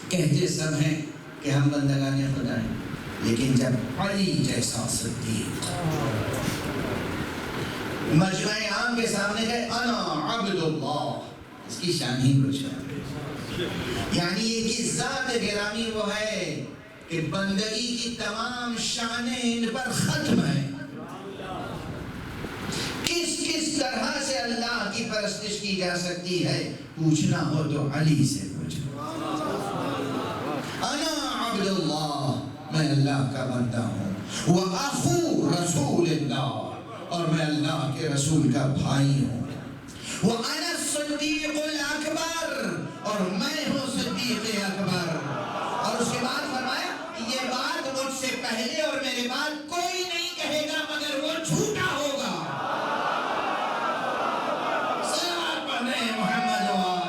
کہتے سب ہیں کہ ہم بندگان خدا ہیں، لیکن جب علی جیسا صدیق مجمع عام کے سامنے کہے انا عبد اللہ، اس کی شان ہی کچھ ہے، یعنی یہ کی ذات گرامی وہ ہے کہ بندگی کی تمام شانیں ان پر ختم ہیں۔ کس کس طرح سے اللہ کی پرستش کی جا سکتی ہے، پوچھنا ہو تو علی سے پوچھو۔ انا عبد اللہ، میں اللہ کا بندہ ہوں، وَأَخُو رسول اللہ، اور میں اللہ کے رسول کا بھائی ہوں، وَأَنَا الصِّدِّيقُ الْأَكْبَرُ، اور میں ہوں صدیق اکبر۔ اور اس کے بعد فرمایا یہ بات مجھ سے پہلے اور میرے بعد کوئی نہیں کہے گا مگر وہ جھوٹا ہوگا۔ صلوات پڑھ رہے ہیں محمد وآلہ۔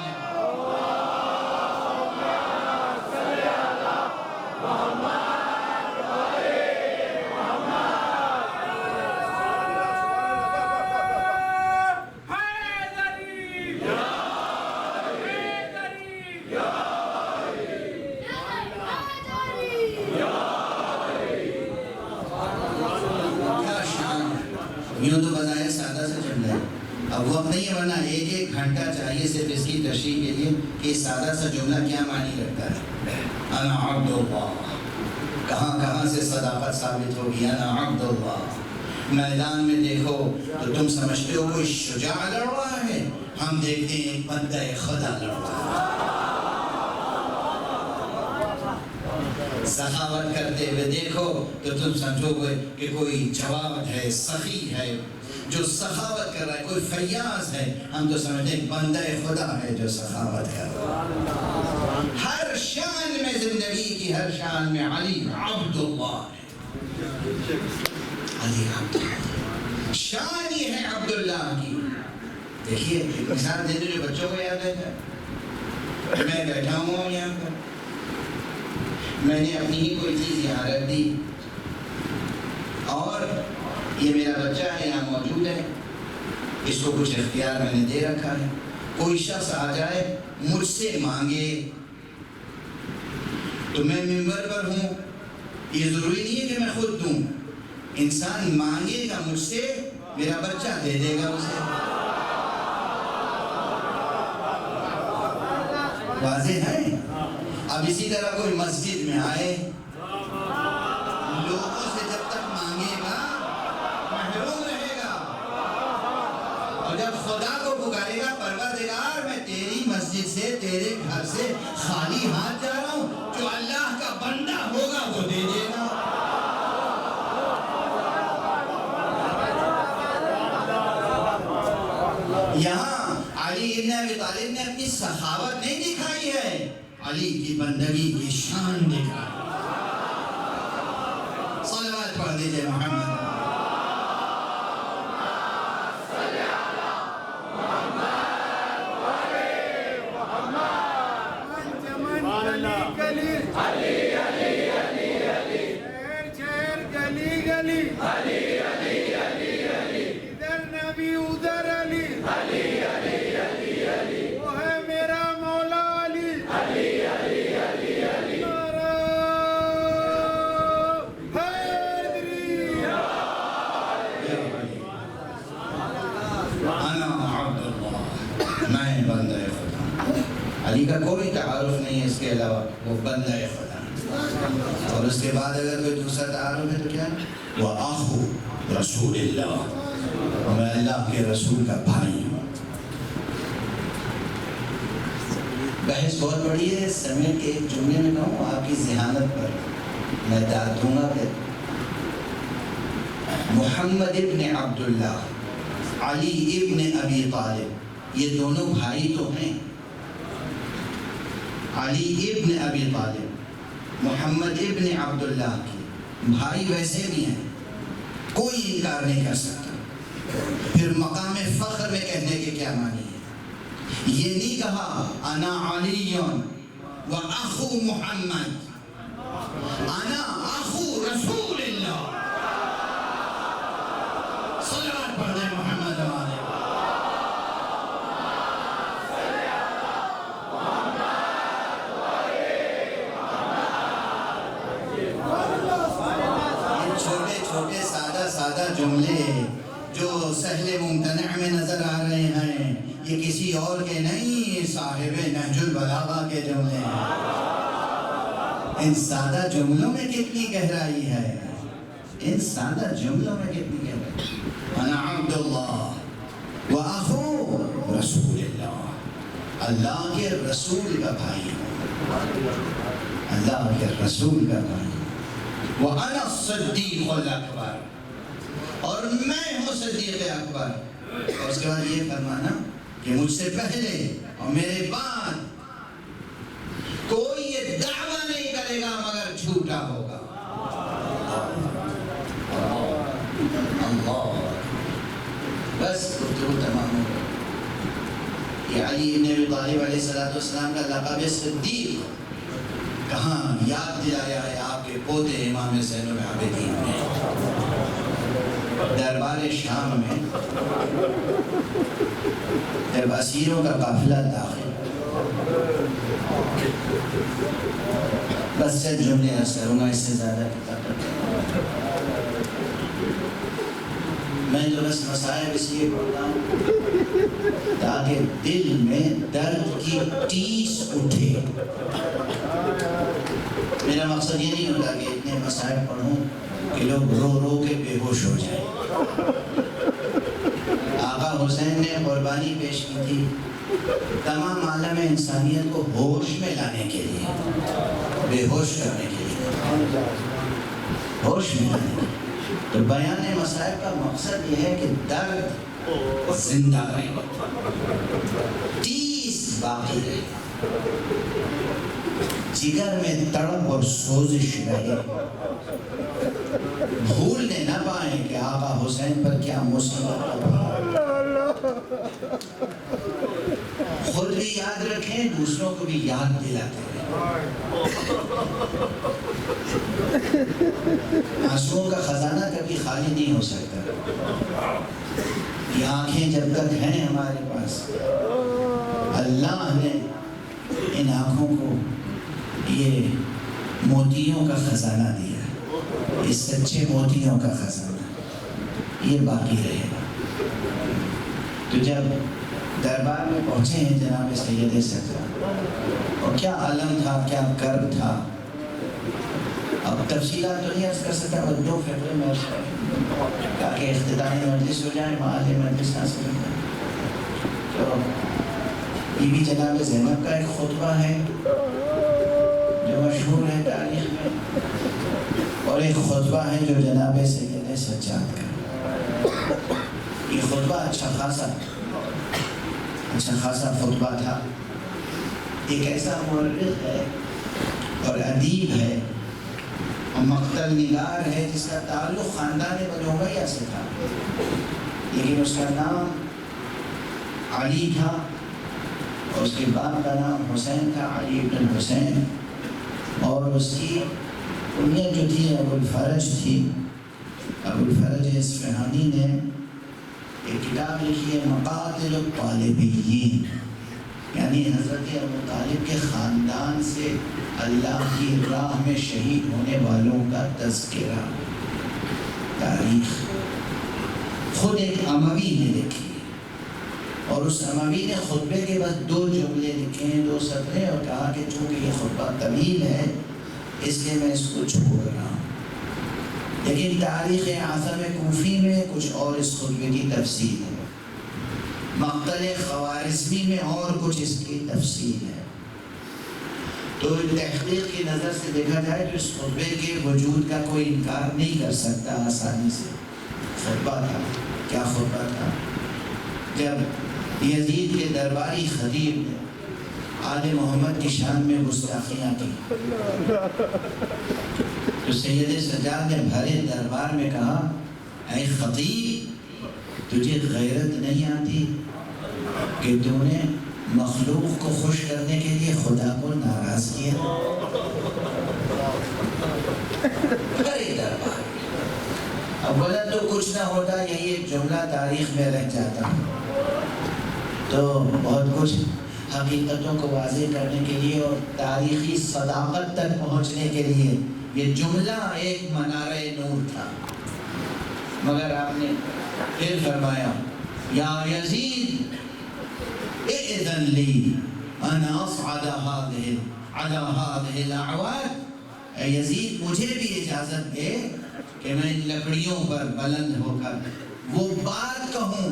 یوں تو بظاہر سادہ سے جملہ ہے، اب وقت نہیں ہے ورنہ ایک ایک گھنٹہ چاہیے صرف اس کی تشریح کے لیے کہ سادہ سا جملہ کیا معنی رکھتا ہے۔ انا عبد اللہ، کہاں کہاں سے صداقت ثابت ہوگی۔ انا عبد اللہ، میدان میں دیکھو تو تم سمجھتے ہو کوئی شجاع لڑ رہا ہے، ہم دیکھتے ہیں ایک بندہ خدا لڑ رہا ہے۔ سخاوت کرتے ہوئے دیکھو تو تم سمجھو گے کہ کوئی جواد ہے، سخی ہے، جو سخاوت کر رہا ہے. کوئی فیاض ہے، ہم تو سمجھتے ہیں بندہ خدا ہے جو سخاوت کر رہا ہے. ہر شان میں زندگی کی ہر شان میں علی عبداللہ ہے. علی عبداللہ، شان یہ ہے عبداللہ کی. دیکھیے مثال دینے جو بچوں کو یاد ہے، میں بیٹھا ہوں یہاں پر، میں نے اپنی ہی کوئی چیز یہاں رکھ دی اور یہ میرا بچہ ہے یہاں موجود ہے، اس کو کچھ اختیار میں نے دے رکھا ہے. کوئی شخص آ جائے مجھ سے مانگے تو میں منبر پر ہوں، یہ ضروری نہیں ہے کہ میں خود دوں. انسان مانگے گا مجھ سے، میرا بچہ دے دے گا اسے. واضح ہے. اب اسی طرح کوئی مسجد میں آئے، لوگوں سے جب تک مانگے گا محروم رہے گا، اور جب خدا کو پکارے گا پروردگار میں تیری مسجد سے، تیرے گھر سے خالی ہاتھ جا رہا ہوں، جو اللہ کا بندہ ہوگا وہ دے دے گا. یہاں علی ابن ابی طالب نے اپنی سخاوت نہیں دکھائی ہے، علی کی بندگی کی شان دکھائی. صلوات پڑھ دیجئے محمد. علی کا کوئی تعارف نہیں ہے اس کے علاوہ، وہ بندہ خدا. اور اس کے بعد اگر کوئی دوسرا تعارف ہے تو کیا ہے؟ وہ آخو رسول اللہ، میں اللہ کے رسول کا بھائی ہوں. بحث بہت بڑی ہے، سمیٹ کے ایک جملے میں کہوں آپ کی ذہانت پر میں داد دوں گا. پھر محمد ابن عبداللہ، علی ابن ابی طالب، یہ دونوں بھائی تو ہیں. علی ابن ابی طالب محمد ابن عبداللہ کے بھائی ویسے بھی ہیں، کوئی انکار نہیں کر سکتا. پھر مقام فخر میں کہنے کے کیا معنی ہے؟ یہ نہیں کہا انا علی و اخو محمد، انا اخو رسول اللہ. صلوات پڑھ دیں محمد والے. چھوٹے سادہ جملے جو سہل ممتنع میں نظر آ رہے ہیں، یہ کسی اور کے نہیں، صاحب نہج البلاغہ کے جملے ہیں. ان سادہ جملوں میں کتنی گہرائی ہے، ان سادہ جملوں میں کتنی گہرائی. انا عبداللہ و اخو رسول اللہ، اللہ کے رسول کا بھائی ہوں، اللہ کے رسول کا بھائی. وَأَنَا الصِّدِّيقُ الْأَكْبَرُ، اور میں ہوں صدیق اکبر. اور اس کے بعد یہ فرمانا کہ مجھ سے پہلے اور میرے بعد کوئی یہ دعویٰ نہیں کرے گا مگر جھوٹا ہوگا. اللہ، بس گفتگو تمام ہو گئی. یہ علی ابن ابی طالب علیہ السلام کا لقب صدیق کہاں یاد دلایا ہے آپ کے پوتے امام زین العابدین نے. دربار شام میں جب اسیروں کا قافلہ داخل، بس چند جملے عرض کروں گا، اس سے زیادہ کتاب میں تو بس مسائل اس لیے پڑھتا ہوں تاکہ دل میں درد کی ٹیس اٹھے. میرا مقصد یہ نہیں ہوتا کہ اتنے مسائل پڑھوں کہ لوگ رو رو کے بے ہوش ہو جائیں. آقا حسین نے قربانی پیش کی تھی تمام عالم انسانیت کو ہوش میں لانے کے لیے، بے ہوش کرنے کے لیے، ہوش میں لانے کے لیے. تو بیان مسائل کا مقصد یہ ہے کہ درد زندہ رہے، ٹیس باقی رہے، جگر میں تڑپ اور سوزش رہے، بھولنے نہ پائیں کہ آقا حسین پر کیا مصیبت خود بھی یاد رکھیں، دوسروں کو بھی یاد دلاتے رہیں۔ آنسوؤں کا خزانہ کبھی خالی نہیں ہو سکتا، یہ آنکھیں جب تک ہیں ہمارے پاس، اللہ نے ان آنکھوں کو یہ موتیوں کا خزانہ دیا، اس سچے موتیوں کا خزانہ یہ باقی رہے گا۔ تو جب دربار میں پہنچے ہیں جناب سید سجاد، اور کیا علم تھا، کیا کرب تھا، اب تفصیلات تو نہیں عرض کر سکتا، اور دو فقرے میں عرض کریں تاکہ اختتامی مجلس ہو جائے، معالی مجلس حاصل ہو جائے۔ تو یہ بھی جناب زینب کا ایک خطبہ ہے جو مشہور ہے تاریخ میں، اور ایک خطبہ ہے جو جناب سید سجاد کا۔ یہ خطبہ اچھا خاصا خطبہ تھا۔ ایک ایسا مورخ ہے اور ادیب ہے اور مقتل نگار ہے جس کا تعلق خاندان بنو امیہ سے تھا، لیکن اس کا نام علی تھا اور اس کے باپ کا نام حسین تھا، علی بن حسین، اور اس کی کنیت جو تھی ابو الفرج تھی۔ ابو الفرج اصفہانی نے ایک کتاب لکھی ہے مقاتل الطالبین، یعنی حضرت ابو طالب کے خاندان سے اللہ کی راہ میں شہید ہونے والوں کا تذکرہ، تاریخ خود ایک اموی نے لکھی، اور اس اموی نے خطبے کے بعد 2 جملے لکھے ہیں، 2 سطریں، اور کہا کہ چونکہ یہ خطبہ طویل ہے اس لیے میں اس کو چھوڑ رہا ہوں، لیکن تاریخ اعظم کوفی میں کچھ اور اس خطبے کی تفصیل ہے، مقتل خوارزمی میں اور کچھ اس کی تفصیل ہے۔ تو تحقیق کی نظر سے دیکھا جائے تو اس خطبے کے وجود کا کوئی انکار نہیں کر سکتا آسانی سے۔ خطبہ تھا، کیا خطبہ تھا؟ جب یزید کے درباری خطیب نے آل محمد کی شان میں گستاخیاں کی تو سید سجاد نے بھرے دربار میں کہا، اے خطیب، تجھے غیرت نہیں آتی کہ تو نے مخلوق کو خوش کرنے کے لیے خدا کو ناراض کیا؟ بھرے دربار، اولا تو کچھ نہ ہوتا، یہی ایک جملہ تاریخ میں رہ جاتا، تو بہت کچھ حقیقتوں کو واضح کرنے کے لیے اور تاریخی صداقت تک پہنچنے کے لیے یہ جملہ ایک منارہ نور تھا، مگر آپ نے پھر فرمایا، یا یزید اذن لی انا اصعد علی هذه الاعواد، اے یزید مجھے بھی اجازت دے کہ میں ان لکڑیوں پر بلند ہو کر وہ بات کہوں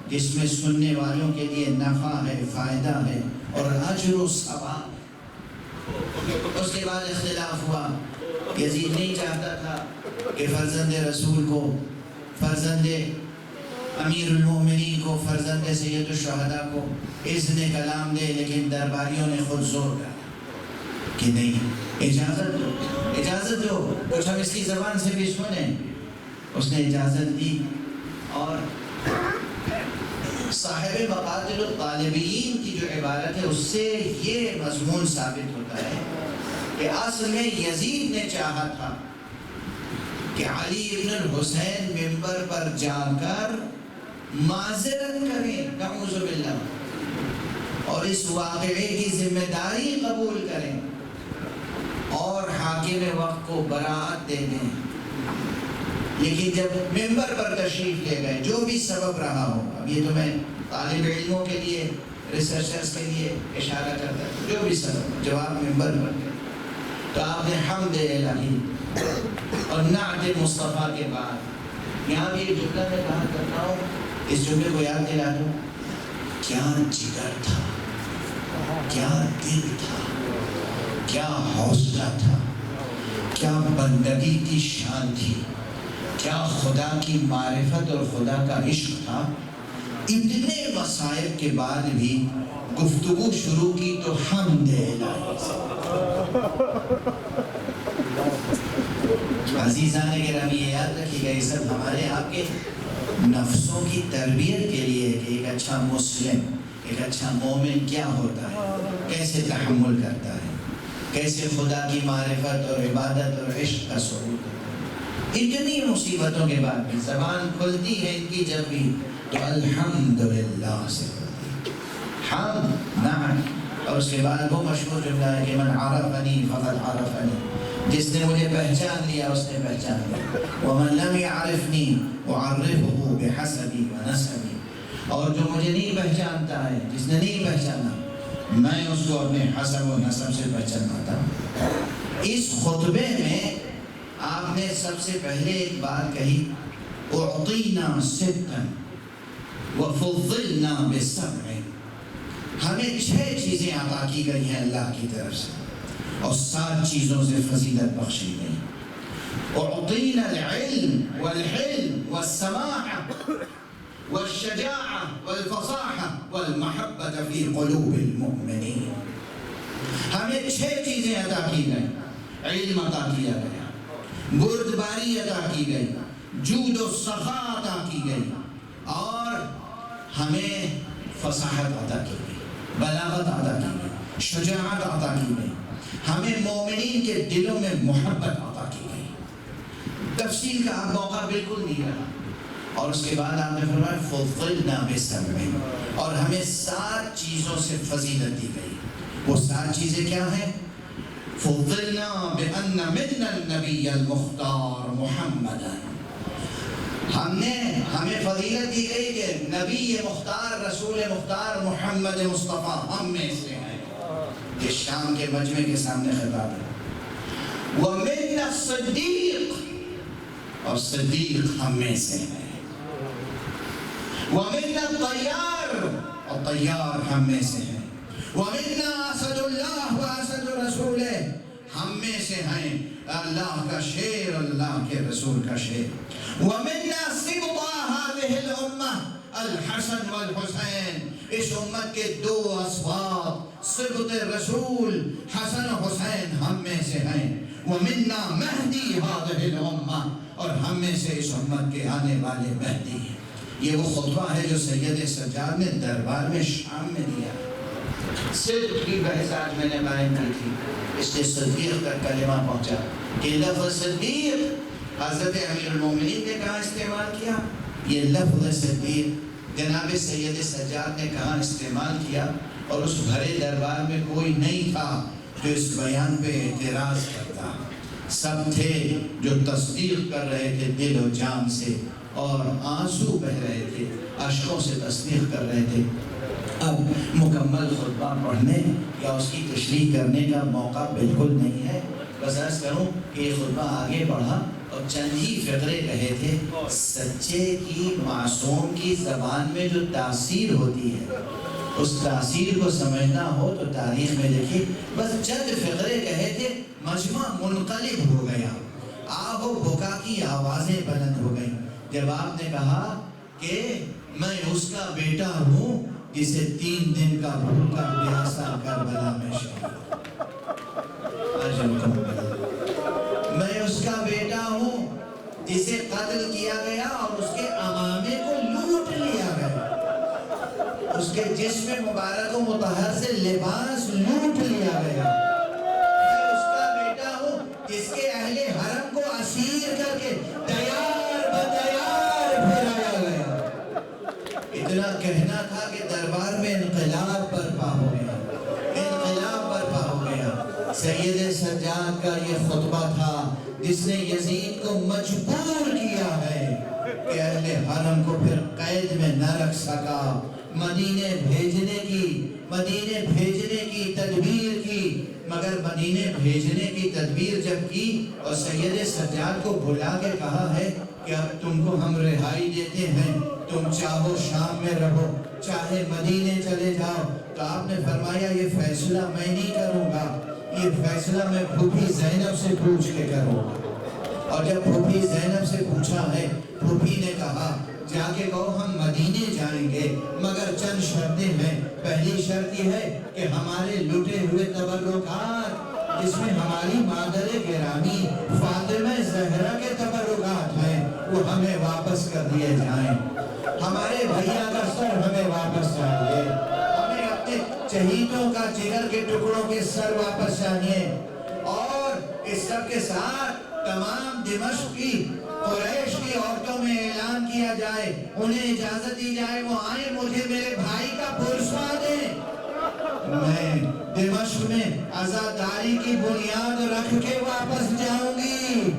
جس میں سننے والوں کے لیے نفع ہے، فائدہ ہے اور اجر و ثواب۔ اس کے بعد اختلاف ہوا، یزید نہیں چاہتا تھا کہ فرزند رسول کو، فرزند امیر المومنین کو، فرزند سید الشہداء کو اذن کلام دے، لیکن درباریوں نے خود زور ڈالا کہ نہیں، اجازت دو، کچھ ہم اس کی زبان سے بھی سنیں۔ اس نے اجازت دی، اور صاحب مقاتل الطالبین کی جو عبارت ہے اس سے یہ مضمون ثابت ہوتا ہے کہ اصل میں یزید نے چاہا تھا کہ علی ابن الحسین منبر پر جا کر معذرت کریں، نعوذ باللہ، اور اس واقعے کی ذمہ داری قبول کریں اور حاکم وقت کو براعت دے دیں، لیکن جب ممبر پر تشریف لے گئے، جو بھی سبب رہا ہو، اب یہ تو میں طالب علموں کے لیے، ریسرچرز کے لیے اشارہ کرتا ہے، جو بھی سبب، جواب ممبر پر گئے تو آپ نے حمد الہی اور نعت مصطفیٰ کے بعد یہاں بھی ایک جملہ میں کہا کرتا ہوں، اس جملے کو یاد دلا دوں، کیا جگر تھا، کیا دل تھا، کیا حوصلہ تھا، کیا بندگی کی شان تھی، کیا خدا کی معرفت اور خدا کا عشق تھا. اتنے مصائب کے بعد بھی گفتگو شروع کی تو حمد الہی سے. عزیزان گرامی یہ یاد رکھیے گا، یہ سب ہمارے آپ کے نفسوں کی تربیت کے لیے کہ ایک اچھا مسلم، ایک اچھا مومن کیا ہوتا ہے، کیسے تحمل کرتا ہے، کیسے خدا کی معرفت اور عبادت اور عشق کا ثبوت ہے. اتنی مصیبتوں کے بعد بھی زبان کھلتی ہے ان کی جب بھی تو الحمدللہ سے حمد نعم. اور اس کے بعد وہ مشہور جملہ ہے کہ من عرفنی فقد عرفنی، جس نے مجھے پہچان لیا اس نے پہچان لیا. ومن لم يعرفنی اعرفه بحسبی ونسبی، اور جو مجھے نہیں پہچانتا ہے، جس نے نہیں پہچانا، میں اس کو اپنے حسب و نسب سے پہچانتا ہوں. اس خطبے میں آپ نے سب سے پہلے ایک بات کہی، اعطینا ستا وفضلنا بسبع. ہمیں 6 چیزیں عطا کی گئی ہیں اللہ کی طرف سے اور 7 چیزوں سے فضیلت بخشی گئی. اعطینا العلم والحلم والسماحة والشجاعة والفصاحة والمحبة في قلوب المؤمنين. ہمیں 6 چیزیں عطا کی گئی. علم عطا کیا گیا، بردباری عطا کی گئی، جود و سخا عطا کی گئی، اور ہمیں فصاحت عطا کی گئی، بلاغت عطا کی گئی، شجاعت عطا کی گئی، ہمیں مومنین کے دلوں میں محبت عطا کی گئی. تفصیل کا موقع بالکل نہیں رہا. اور اس کے بعد آپ نے فرمایا فضلنا بسبع، اور ہمیں 7 چیزوں سے فضیلت دی گئی. وہ 7 چیزیں کیا ہیں؟ فضلنا بأن منا النبی المختار محمدا. ہمیں فضیلت دی گئی کہ نبی مختار، رسول مختار محمد مصطفیٰ ہم میں سے ہیں. یہ شام کے مجمع کے سامنے خطاب ہے. ومنا الصدیق، اور صدیق ہم میں سے ہیں. ومنا الطیار، اور طیار ہم میں سے ہیں. ومنا اسد اللہ واسد رسولہ، ہم میں سے ہیں اللہ کا شیر، اللہ کے رسول کا شیر. ومنا سبطا هذه الامہ الحسن والحسین، اس امت کے 2 اسباط سبط رسول حسن و حسین ہم میں سے ہیں. ومنا مہدی هذه الامہ، اور ہم میں سے اس امت کے آنے والے مہدی ہیں. یہ وہ خطبہ ہے جو سید سجاد نے دربار میں شام میں دیا. صدق کی بحث آج میں نے قائم کی تھی، اس سے صدیق کا کلمہ پہنچا کہ لفظ صدیق حضرت امیر المومنین نے کہاں استعمال کیا. یہ لفظ صدیق جناب سید سجاد نے کہاں استعمال کیا. اور اس بھرے دربار میں کوئی نہیں تھا جو اس بیان پہ اعتراض کرتا. سب تھے جو تصدیق کر رہے تھے دل و جان سے، اور آنسو بہ رہے تھے، اشکوں سے تصدیق کر رہے تھے. اب مکمل خطبہ پڑھنے یا اس کی تشریح کرنے کا موقع بالکل نہیں ہے. بس عرض کروں کہ یہ خطبہ آگے بڑھا اور چند ہی فقرے کہے تھے. سچے کی، معصوم کی زبان میں جو تاثیر ہوتی ہے، اس تاثیر کو سمجھنا ہو تو تاریخ میں دیکھیے. بس چند فقرے کہے تھے، مجمع منقلب ہو گیا، آہ و بکا کی آوازیں بلند ہو گئیں جب آپ نے کہا کہ میں اس کا بیٹا ہوں جسے 3 دن کا بھوکا پیاسا کربلا میں شہید. میں اس کا بیٹا ہوں جسے قتل کیا گیا اور اس کے امامے کو لوٹ لیا گیا، اس کے جسم مبارک و مطہر سے لباس لوٹ لیا گیا. میں اس کا بیٹا ہوں جس کے اہل حرم کو اسیر کر کے تیار بتیار پھرایا گیا. اتنا کہنا تھا کہ دربار میں انقلاب برپا ہو گیا، انقلاب برپا ہو گیا. سید سجاد کا یہ خطبہ تھا جس نے یزید کو مجبور کیا ہے کہ اہل حرم کو پھر قید میں نہ رکھ سکا. مدینے بھیجنے کی تدبیر کی، مگر مدینے بھیجنے کی تدبیر جب کی اور سید سجاد کو بلا کے کہا ہے کہ اب تم کو ہم رہائی دیتے ہیں، تم چاہو شام میں رہو چاہے مدینے چلے جاؤ، تو آپ نے فرمایا یہ فیصلہ میں نہیں کروں گا، یہ فیصلہ میں پھوپھی زینب سے پوچھ کے کروں گا. اور جب پھوپھی زینب سے پوچھا ہے، پھوپھی نے کہا جا کے کہو ہم مدینے جائیں گے مگر چند شرطیں ہیں۔ پہلی شرط یہ ہے کہ ہمارے لٹے ہوئے تبرکات جس میں ہماری مادر گرامی فاطمہ زہرا کے تبرکات ہیں وہ ہمیں واپس کر دیے جائیں۔ ہمارے بھائیا کا سر ہمیں واپس چاہیے، ہمیں اپنے شہیدوں کا جگر کے ٹکڑوں کے سر واپس چاہیے، اور اس سب کے ساتھ تمام دمشق کی قریش کی عورتوں میں اعلان کیا جائے، انہیں اجازت دی جائے وہ آئیں، مجھے میرے بھائی کا پرسوا دیں، میں دمشق میں عزاداری کی بنیاد رکھ کے واپس جاؤں گی۔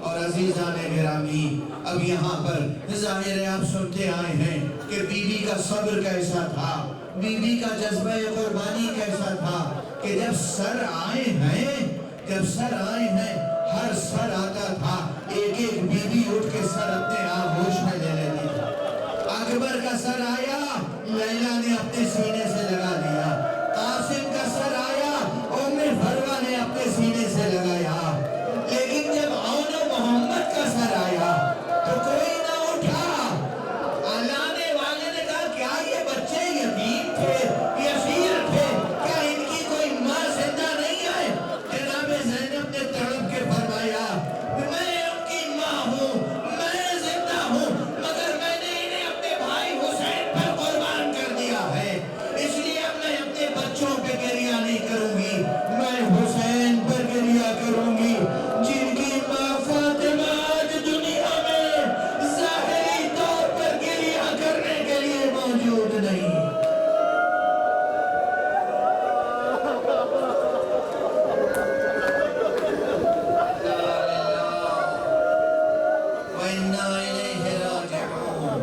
اور عزیزان گرامی، اب یہاں پر ظاہر ہے آپ سنتے آئے ہیں کہ بی بی کا صبر کیسا تھا، بی بی کا جذبہ قربانی کیسا تھا، کہ جب سر آئے ہیں ہر سر آتا تھا ایک ایک بی بی اٹھ کے سر اپنے آغوش میں لے لیتی تھی۔ اکبر کا سر آیا، لیلا نے اپنے سینے سے لگا دیا، قاسم کا سر آیا، ام فروہ نے اپنے سینے سے لگایا، لیکن جب عون محمد کا سر آیا تو کوئی نہ اٹھا۔ لانے والے نے کہا کیا یہ بچے یتیم تھے، یسیر تھے، کیا ان کی کوئی ماں زندہ نہیں ہے؟ جناب زینب نے تڑپ کے فرمایا میں ان کی ماں ہوں، میں زندہ ہوں، مگر میں نے انہیں اپنے بھائی حسین پر قربان کر دیا ہے، اس لیے اب میں اپنے بچوں پہ گریہ نہیں کروں گی، میں حسین پر گریہ کروں گی، جن کی ماں فاطمہ آج دنیا میں ظاہری طور پر گریہ کرنے کے لیے موجود نہیں۔ وَإِنَّا إِلَيْهِ رَاجِعُونَ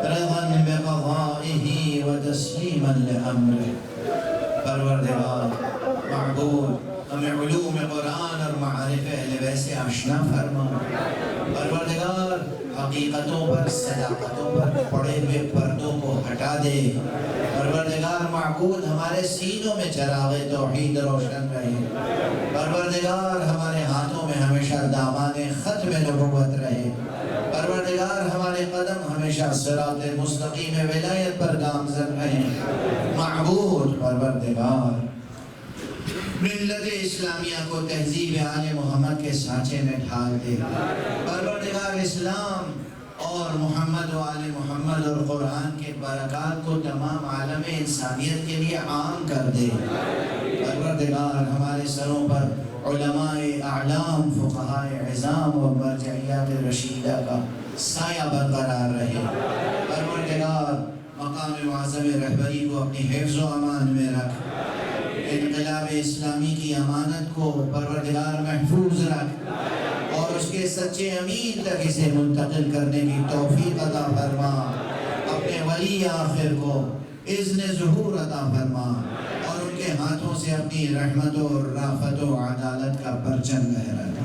رَضًا بِقَضَائِهِ وَتَسْلِيمًا لِأَمْرِهِ۔ پروردگار معبود ہمیں علوم قرآن اور معارف اہل بیت سے آشنا فرما، پروردگار حقیقتوں پر صداقتوں پر پڑے ہوئے پردوں کو ہٹا دے، پروردگار معبود ہمارے سینوں میں چراغ توحید روشن رہے، پروردگار ہمارے ہاتھوں میں ہمیشہ دامان ختم نبوت رہے، پروردگار ہمارے قدم ہمیشہ صراط مستقیم ولایت پر گامزن رہے، معبود پروردگار ملت اسلامیہ کو تہذیب آل محمد کے سانچے میں ڈھال دے، پروردگار اسلام اور محمد و آل محمد اور قرآن کے برکات کو تمام عالم انسانیت کے لیے عام کر دے، پروردگار ہمارے سروں پر علماء اعلام، فقہاء عظام و مرجعیات رشیدہ کا سایہ برقرار رہے، پروردگار مقام معظم رہبری کو اپنی حفظ و امان میں رکھ، انقلاب اسلامی کی امانت کو پروردگار محفوظ رکھ، اور اس کے سچے امین تک اسے منتقل کرنے کی توفیق عطا فرما، اپنے ولی آخر کو اذن ظہور عطا فرما، اور ان کے ہاتھوں سے اپنی رحمت و رافت و عدالت کا پرچم لہرا دے۔